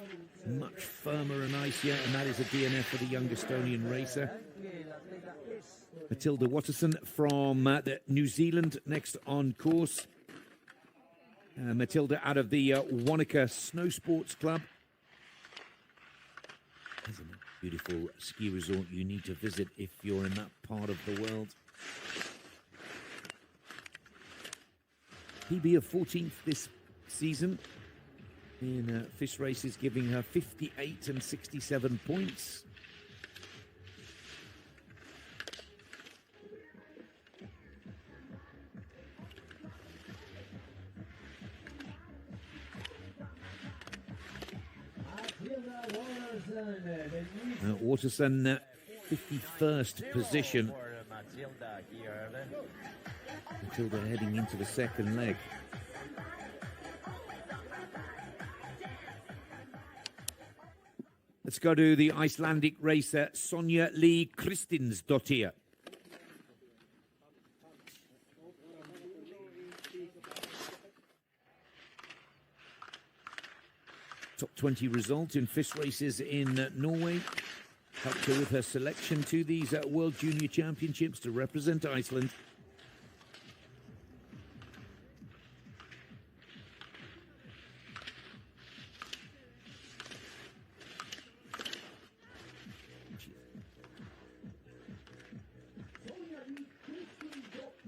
much firmer and icier, and that is a DNF for the young Estonian racer. Matilda Watterson from New Zealand next on course. Matilda out of the Wanaka Snow Sports Club. There's a beautiful ski resort you need to visit if you're in that part of the world. PB of 14th this season in FIS races, giving her 58 and 67 points. Watterson, 51st position. Matilda heading into the second leg. Let's go to the Icelandic racer Sonja Lee Kristinsdottir. Top 20 result in FIS races in Norway. Helped her with her selection to these World Junior Championships to represent Iceland.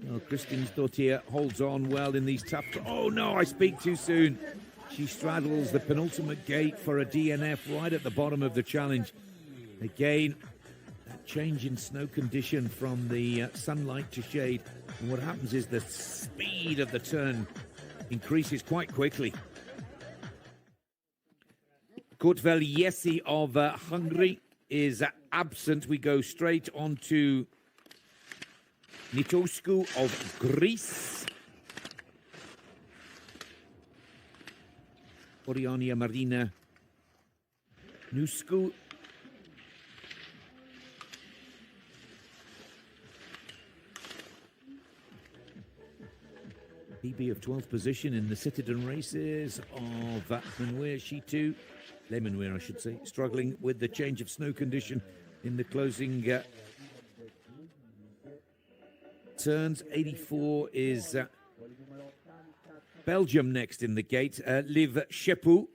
Well, Kristinsdottir holds on well in these tough... Oh no, I speak too soon. She straddles the penultimate gate for a DNF right at the bottom of the challenge. Again, that change in snow condition from the sunlight to shade. And what happens is the speed of the turn increases quite quickly. Kortvel Jesse of Hungary is absent. We go straight on to Nitoscu of Greece. Oriania Marina Nuscu. PB of 12th position in the Citadin races of Manuir. She too, Le Manuir I should say, struggling with the change of snow condition in the closing turns. 84 is Belgium next in the gate. Liv Shepu.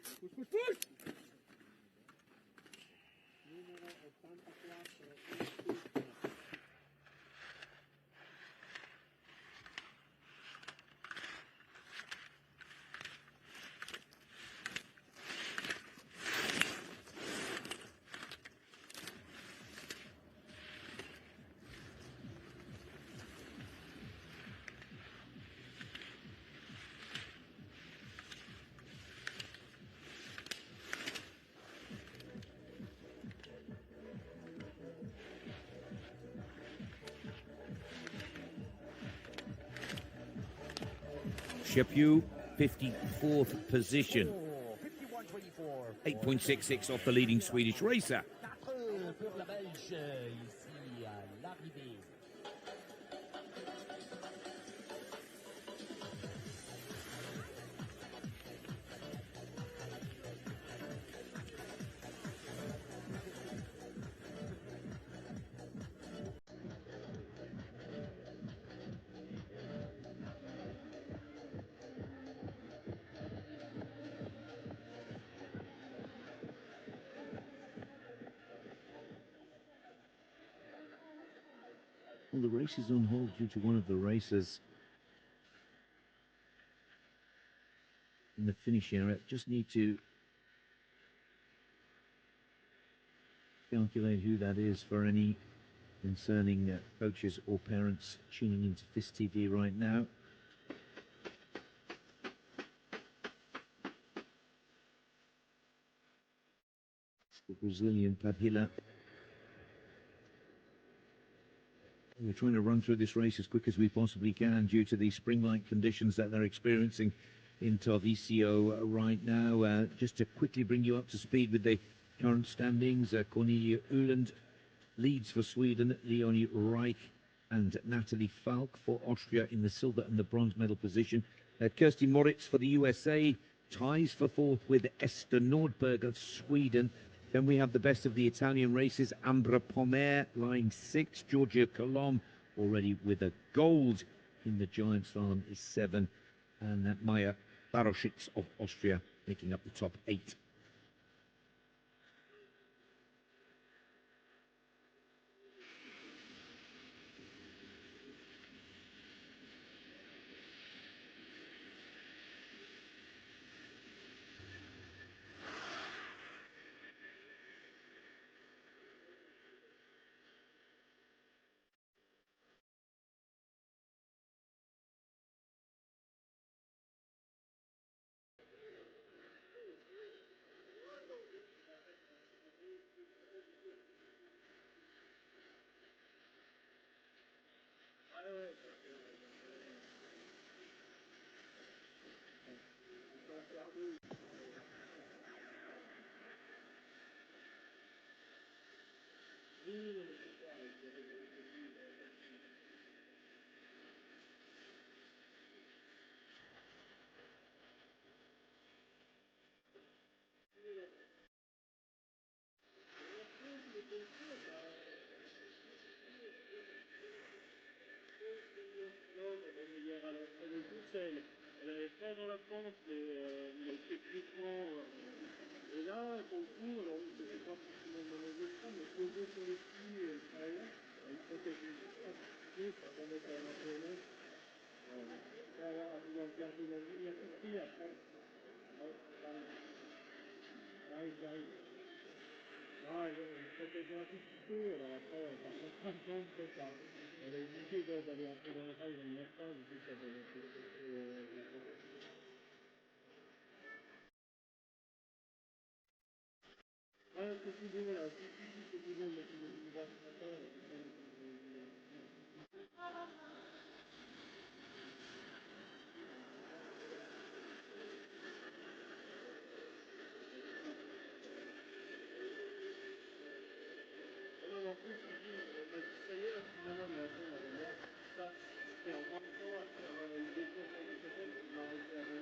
Shepu, 54th position. 8.66 off the leading Swedish racer. Well, the race is on hold due to one of the racers in the finish area. Just need to calculate who that is for any concerning coaches or parents tuning into FIS TV right now. The Brazilian Padilla. We're trying to run through this race as quick as we possibly can due to the spring-like conditions that they're experiencing in Tarvisio right now. Just to quickly bring you up to speed with the current standings, Cornelia Uland leads for Sweden, Leonie Reich and Natalie Falk for Austria in the silver and the bronze medal position. Kirsty Moritz for the USA ties for fourth with Esther Nordberg of Sweden. Then we have the best of the Italian races, Ambra Pomer lying sixth, Georgia Colom already with a gold in the giant slalom is seven, and Maya Baroschitz of Austria making up the top eight. Elle avait pas dans la pente, mais il a fait plus grand. Et là, pour le coup, alors oui, c'était pas forcément de mauvaise leçon, mais poser sur les skis, travaillant, il protégeait juste un petit peu, ça permet quand même un peu long. Ça a l'air à pouvoir garder la vie, il y a tout pris après. Ouais, j'arrive. Ah, je protégeais un tout petit peu, alors après, par contre, peut-être, elle a évité d'aller un peu dans les rails, dans le matin, du coup, ça avait été. Ah, c'est tout bon là, c'est tout bon, mais il va ce matin. Non, en plus, il dit, on m'a dit, ça y est, là, finalement, mais attends, là, ça, c'était en moins de temps à faire une décourse avec peut-être, il m'a arrêté à la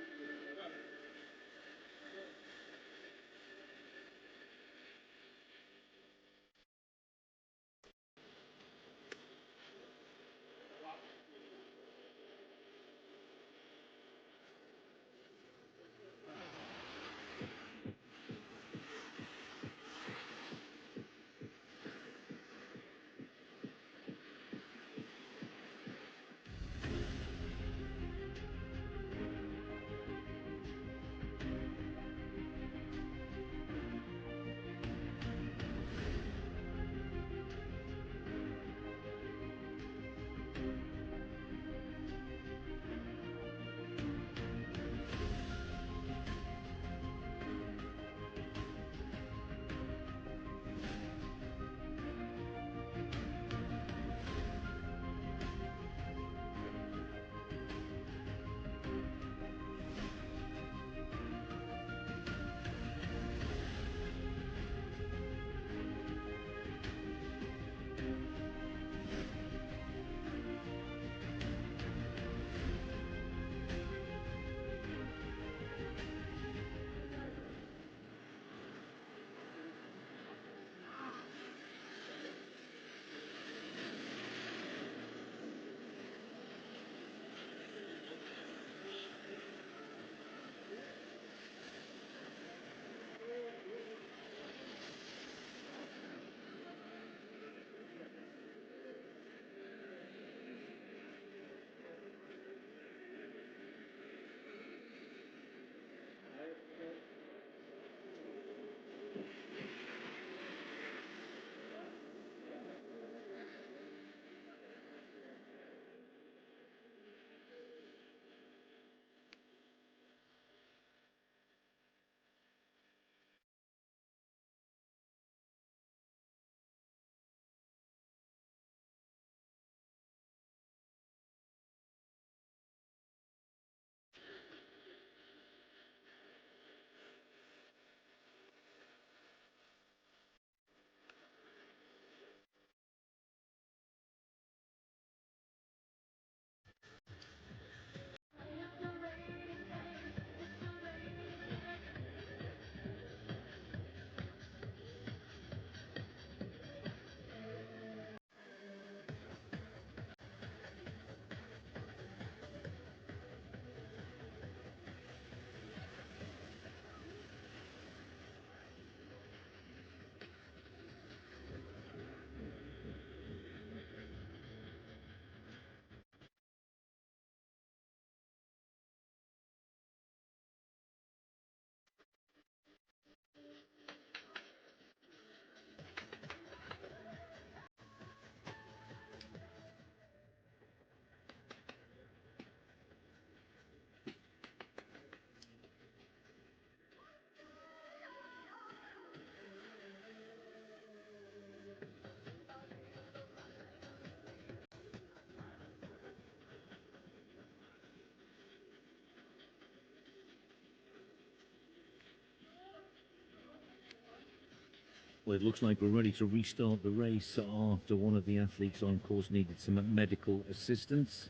Well, it looks like we're ready to restart the race after one of the athletes on course needed some medical assistance.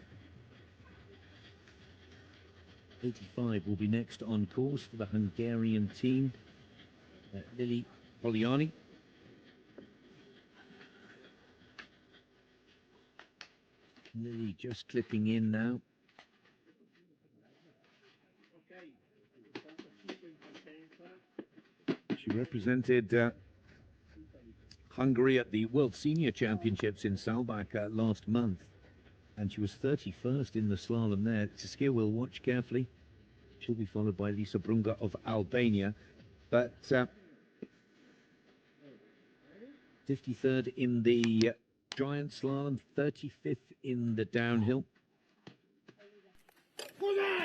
85 will be next on course for the Hungarian team. Lily Poliani. Lily just clipping in now. She represented Hungary at the World Senior Championships in Saalbach last month, and she was 31st in the slalom there. It's a skier we'll watch carefully. She'll be followed by Lisa Brunga of Albania, but 53rd in the giant slalom, 35th in the downhill.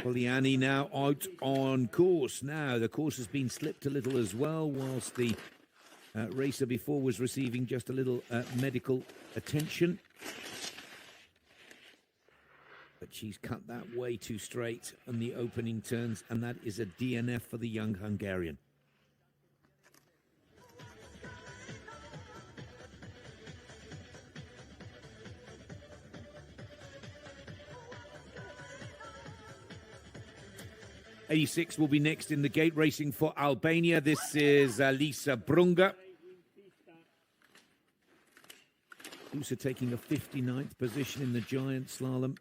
Poliani now out on course. Now the course has been slipped a little as well, whilst the racer before was receiving just a little medical attention. But she's cut that way too straight on the opening turns, and that is a DNF for the young Hungarian. '86 will be next in the gate racing for Albania. This is Lisa Brunga. Also taking a 59th position in the giant slalom.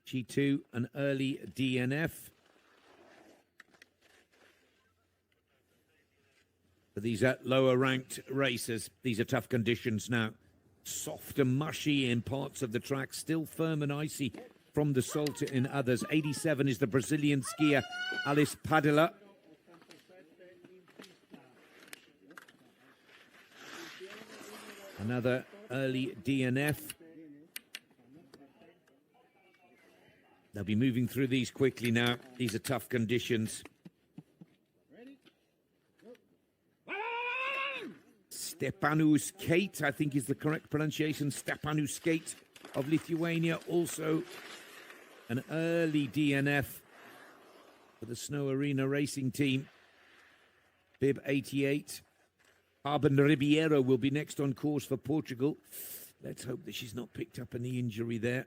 She too, an early DNF. For these lower ranked racers, these are tough conditions now. Soft and mushy in parts of the track, still firm and icy from the salt in others. 87 is the Brazilian skier Alice Padilla. Another early DNF. They'll be moving through these quickly now. These are tough conditions. Stepanus Kate, I think is the correct pronunciation. Stepanus Kate of Lithuania, also an early DNF for the Snow Arena Racing Team. Bib 88. Arben Ribeiro will be next on course for Portugal. Let's hope that she's not picked up a knee injury there.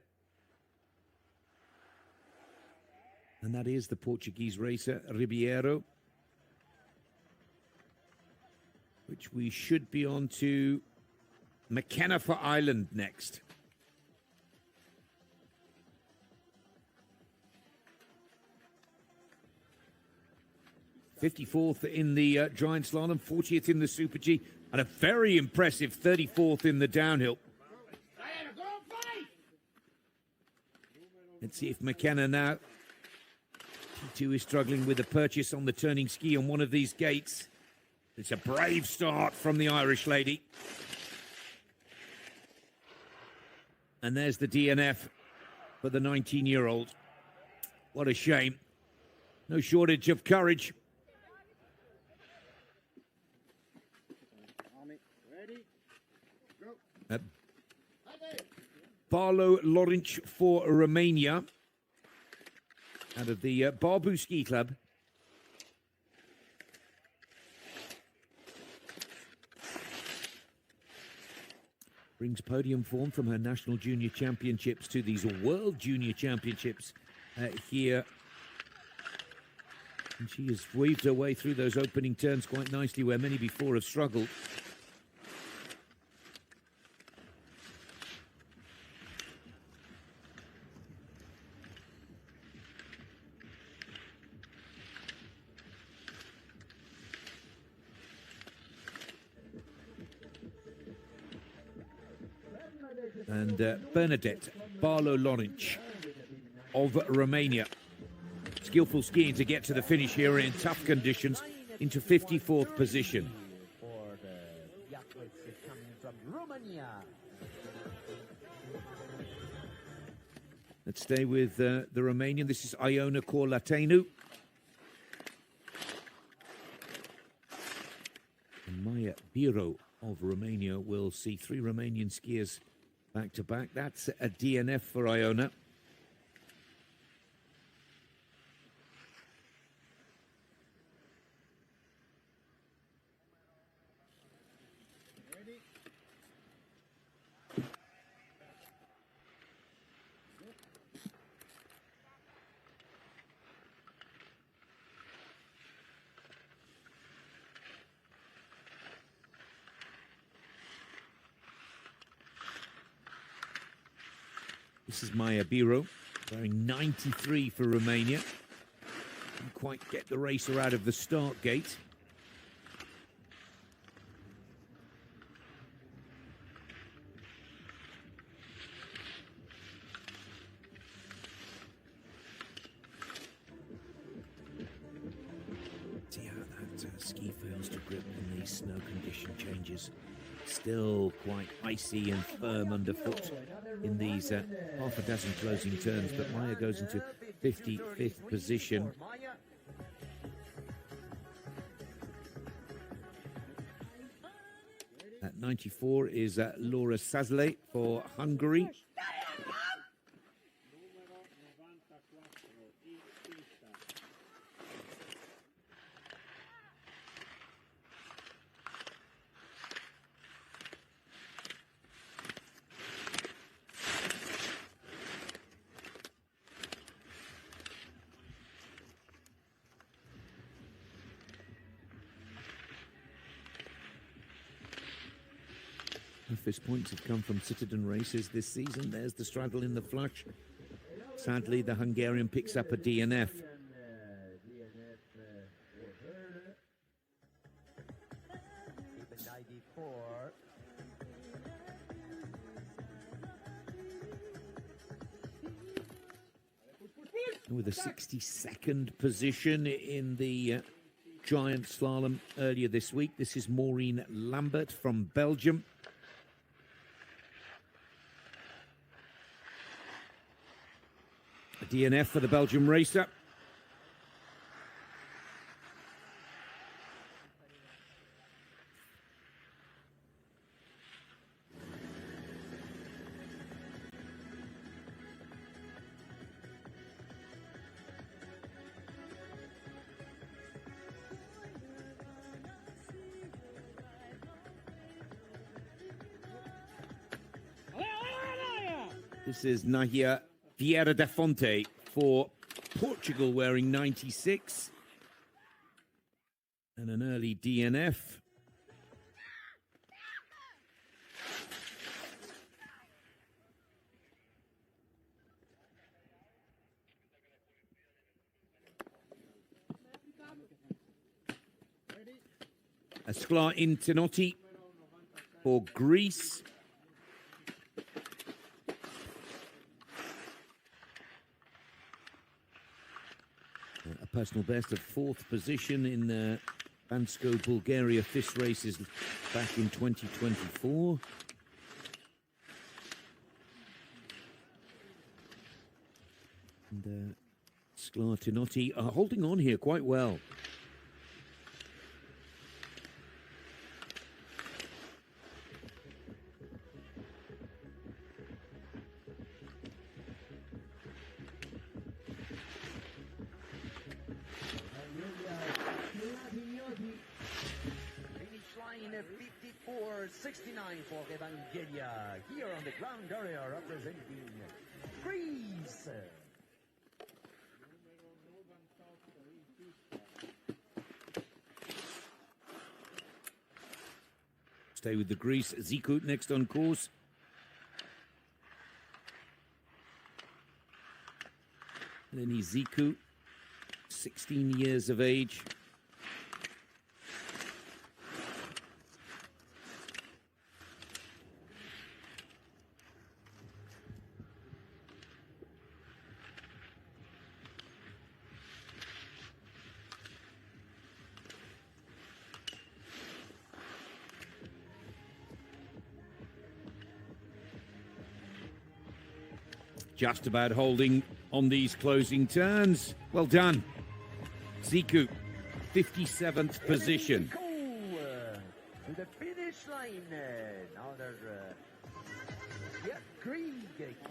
And that is the Portuguese racer, Ribeiro, which we should be on to McKenna for Ireland next. '54th in the giant slalom, 40th in the Super G, and a very impressive 34th in the downhill. Let's see if McKenna now. She too is struggling with a purchase on the turning ski on one of these gates. It's a brave start from the Irish lady. And there's the DNF for the 19-year-old. What a shame. No shortage of courage. Barlo Lorinc for Romania, out of the Barbu Ski Club. Brings podium form from her National Junior Championships to these World Junior Championships here. And she has weaved her way through those opening turns quite nicely, where many before have struggled. And Bernadette Barlo Lorinc of Romania. Skillful skiing to get to the finish here in tough conditions into 54th position. For the athletes coming from Romania. Let's stay with the Romanian. This is Iona Corlatenu. And Maya Biro of Romania will see three Romanian skiers back to back. That's a DNF for Iona. This is Maya Biro, wearing 93 for Romania. Didn't quite get the racer out of the start gate. See how that ski fails to grip in these snow condition changes. Still quite icy and firm underfoot in these half a dozen closing turns, but Maya goes into 55th position. At 94 is Laura Sazle for Hungary. FIS points have come from Citadin races this season. There's the struggle in the flush. Sadly, the Hungarian picks up a DNF. With a 62nd position in the giant slalom earlier this week. This is Maureen Lambert from Belgium. A DNF for the Belgium racer. This is Nahia Vieira da Fonte for Portugal, wearing 96. And an early DNF. Asklar Intenotti for Greece. A personal best of 4th position in Bansko, Bulgaria FIS races back in 2024. And Asklar Intenotti holding on here quite well. Line 54.69 for Evangelia here on the ground area representing Greece. Stay with the Greece. Ziku next on course. Eleni Ziku, 16 years of age. Just about holding on these closing turns. Well done. Ziku, 57th position. To the finish line. Now there's Krieg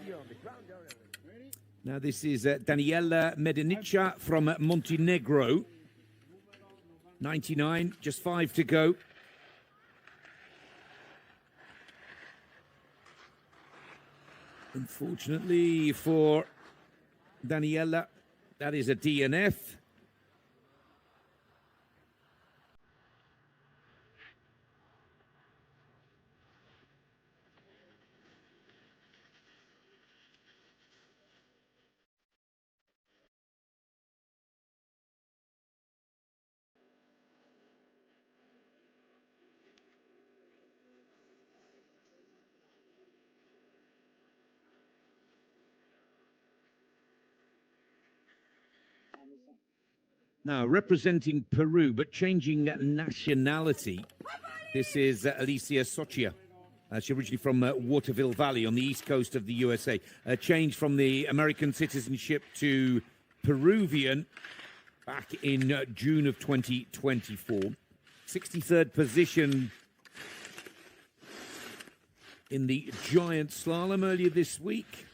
here on the ground area. Now this is Daniela Medenica from Montenegro. 99, just 5 to go. Unfortunately for Daniela, that is a DNF. Now, representing Peru, but changing nationality, this is Alicia Sochia. She's originally from Waterville Valley on the east coast of the USA. A change from the American citizenship to Peruvian back in June of 2024. 63rd position in the giant slalom earlier this week.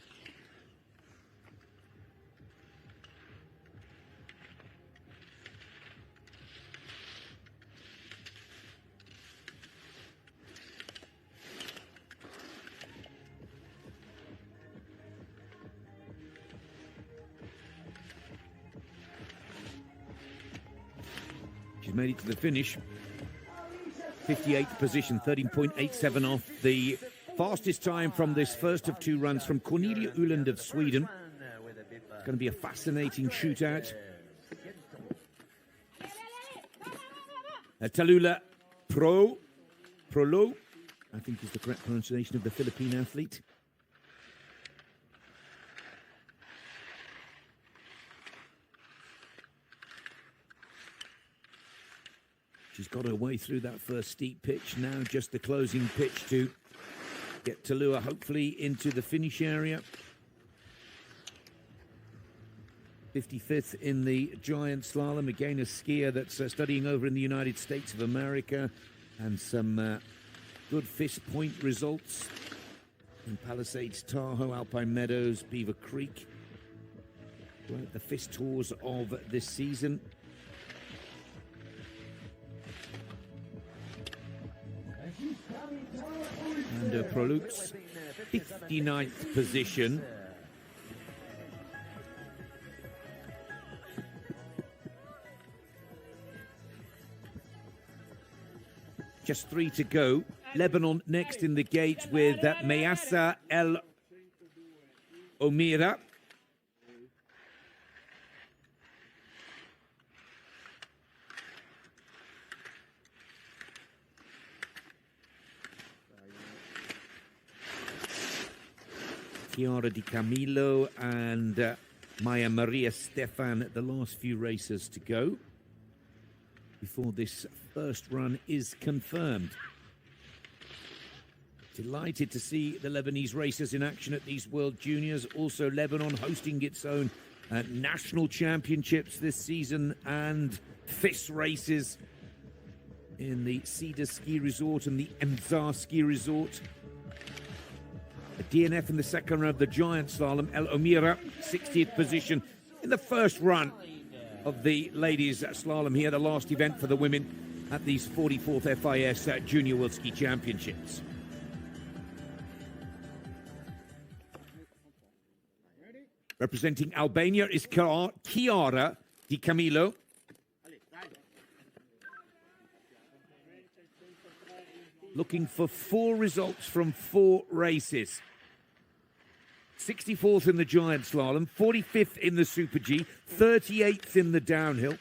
She's made it to the finish. 58th position, 13.87 off the fastest time from this first of two runs from Cornelia Uland of Sweden. It's going to be a fascinating shootout. Tallulah Prolo, I think is the correct pronunciation of the Philippine athlete. She's got her way through that first steep pitch. Now just the closing pitch to get Tallulah hopefully into the finish area. 55th in the giant slalom. Again, a skier that's studying over in the United States of America. And some good FIS point results in Palisades, Tahoe, Alpine Meadows, Beaver Creek. Right, the FIS tours of this season. And Proluk's 59th position. Just 3 to go. Lebanon next in the gate with Mayasa El Omira. Chiara Di Camillo and Maya Maria Stefan, the last few racers to go before this first run is confirmed. Delighted to see the Lebanese racers in action at these World Juniors. Also Lebanon hosting its own national championships this season and FIS races in the Cedar Ski Resort and the Emzar Ski Resort. A DNF in the second run of the giant slalom. El Omira, 60th position in the first run of the ladies slalom here, the last event for the women at these 44th FIS Junior World Ski Championships. Representing Albania is Chiara Di Camillo. Looking for 4 results from 4 races. 64th in the giant slalom, 45th in the Super G, 38th in the downhill.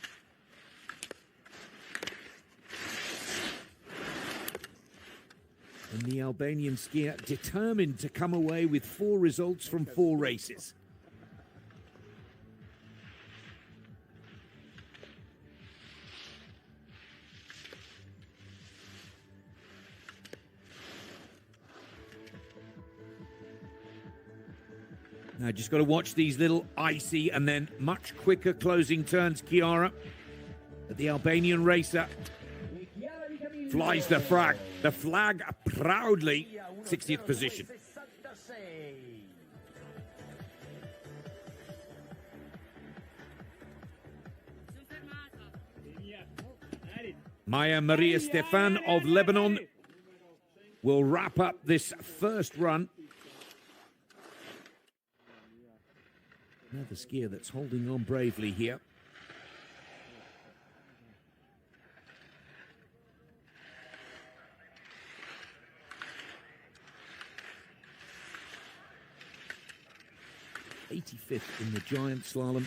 And the Albanian skier determined to come away with 4 results from 4 races. Now just got to watch these little icy and then much quicker closing turns. Chiara, the Albanian racer, flies the flag proudly, 60th position. Maya Maria Stefan of Lebanon will wrap up this first run Another skier that's holding on bravely here. '85th in the giant slalom.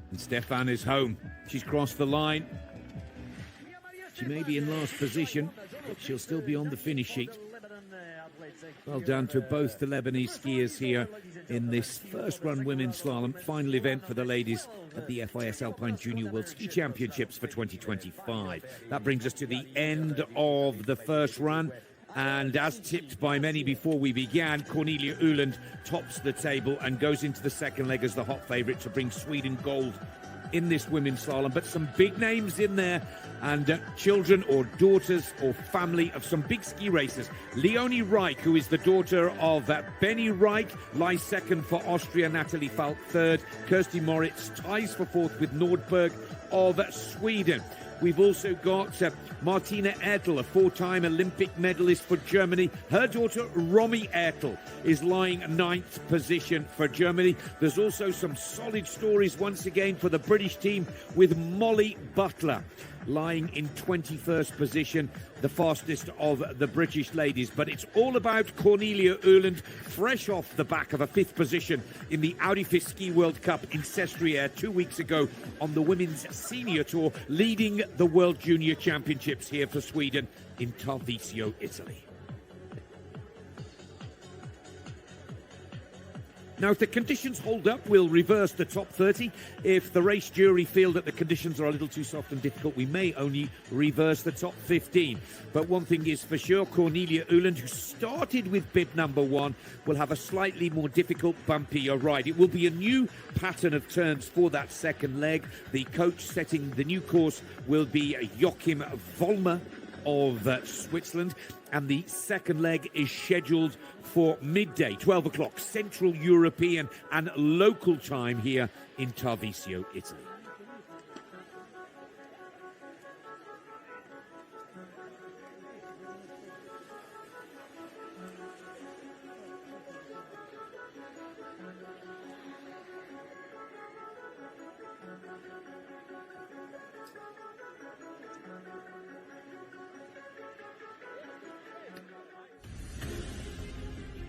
And Stefan is home. She's crossed the line. She may be in last position, but she'll still be on the finish sheet. Well done to both the Lebanese skiers here in this first run women's slalom final event for the ladies at the FIS Alpine Junior World Ski Championships for 2025. That brings us to the end of the first run. And as tipped by many before we began, Cornelia Uland tops the table and goes into the second leg as the hot favourite to bring Sweden gold in this women's slalom. But some big names in there, and children or daughters or family of some big ski racers. Leonie Reich, who is the daughter of Benny Reich, lies second for Austria. Natalie Falk third. Kirsty Moritz ties for fourth with Nordberg of Sweden. We've also got Martina Ertl, a four-time Olympic medalist for Germany. Her daughter, Romy Ertl, is lying ninth position for Germany. There's also some solid stories once again for the British team with Molly Butler lying in 21st position, the fastest of the British ladies. But it's all about Cornelia Uland, fresh off the back of a fifth position in the ALPINE Ski World Cup in Sestriere 2 weeks ago on the Women's Senior Tour, leading the World Junior Championships here for Sweden in Tarvisio, Italy. Now, if the conditions hold up, we'll reverse the top 30. If the race jury feel that the conditions are a little too soft and difficult, we may only reverse the top 15. But one thing is for sure, Cornelia Uland, who started with bib number 1, will have a slightly more difficult, bumpier ride. It will be a new pattern of turns for that second leg. The coach setting the new course will be Joachim Vollmer of Switzerland, and the second leg is scheduled for midday, 12 o'clock, Central European and local time here in Tarvisio, Italy.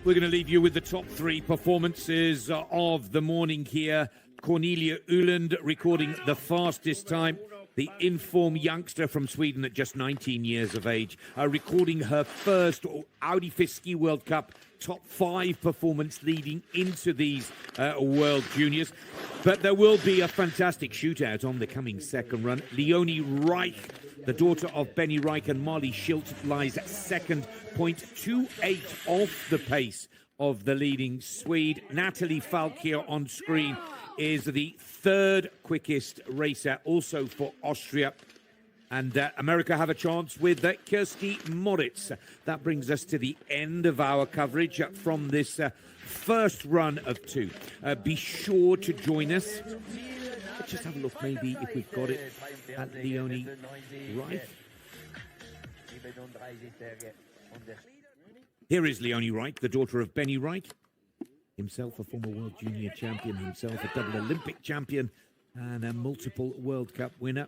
We're going to leave you with the top 3 performances of the morning here. Cornelia Uland recording the fastest time. The in-form youngster from Sweden at just 19 years of age, recording her first ALPINE Ski World Cup top 5 performance leading into these World Juniors. But there will be a fantastic shootout on the coming second run. Leonie Reich, the daughter of Benny Reich and Marley Schilt, lies at second, 0.28 off the pace of the leading Swede. Natalie Falk here on screen is the third quickest racer, also for Austria. And America have a chance with Kirsty Moritz. That brings us to the end of our coverage from this first run of 2. Be sure to join us. Let's just have a look, maybe, if we've got it, at Leonie Reich. Here is Leonie Reich, the daughter of Benny Reich, himself a former World Junior champion, himself a double Olympic champion and a multiple World Cup winner.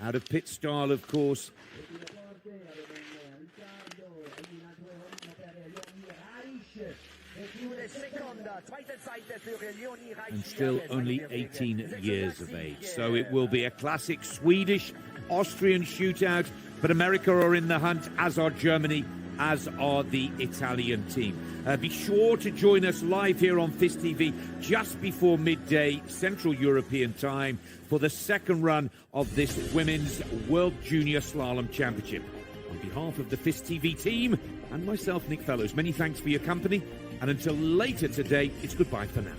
Out of pit style, of course. And still only 18 years of age. So it will be a classic Swedish-Austrian shootout. But America are in the hunt, as are Germany as are the Italian team. Be sure to join us live here on FIS TV just before midday Central European time for the second run of this Women's World Junior Slalom Championship. On behalf of the FIS TV team and myself, Nick Fellows, many thanks for your company, and until later today, it's goodbye for now.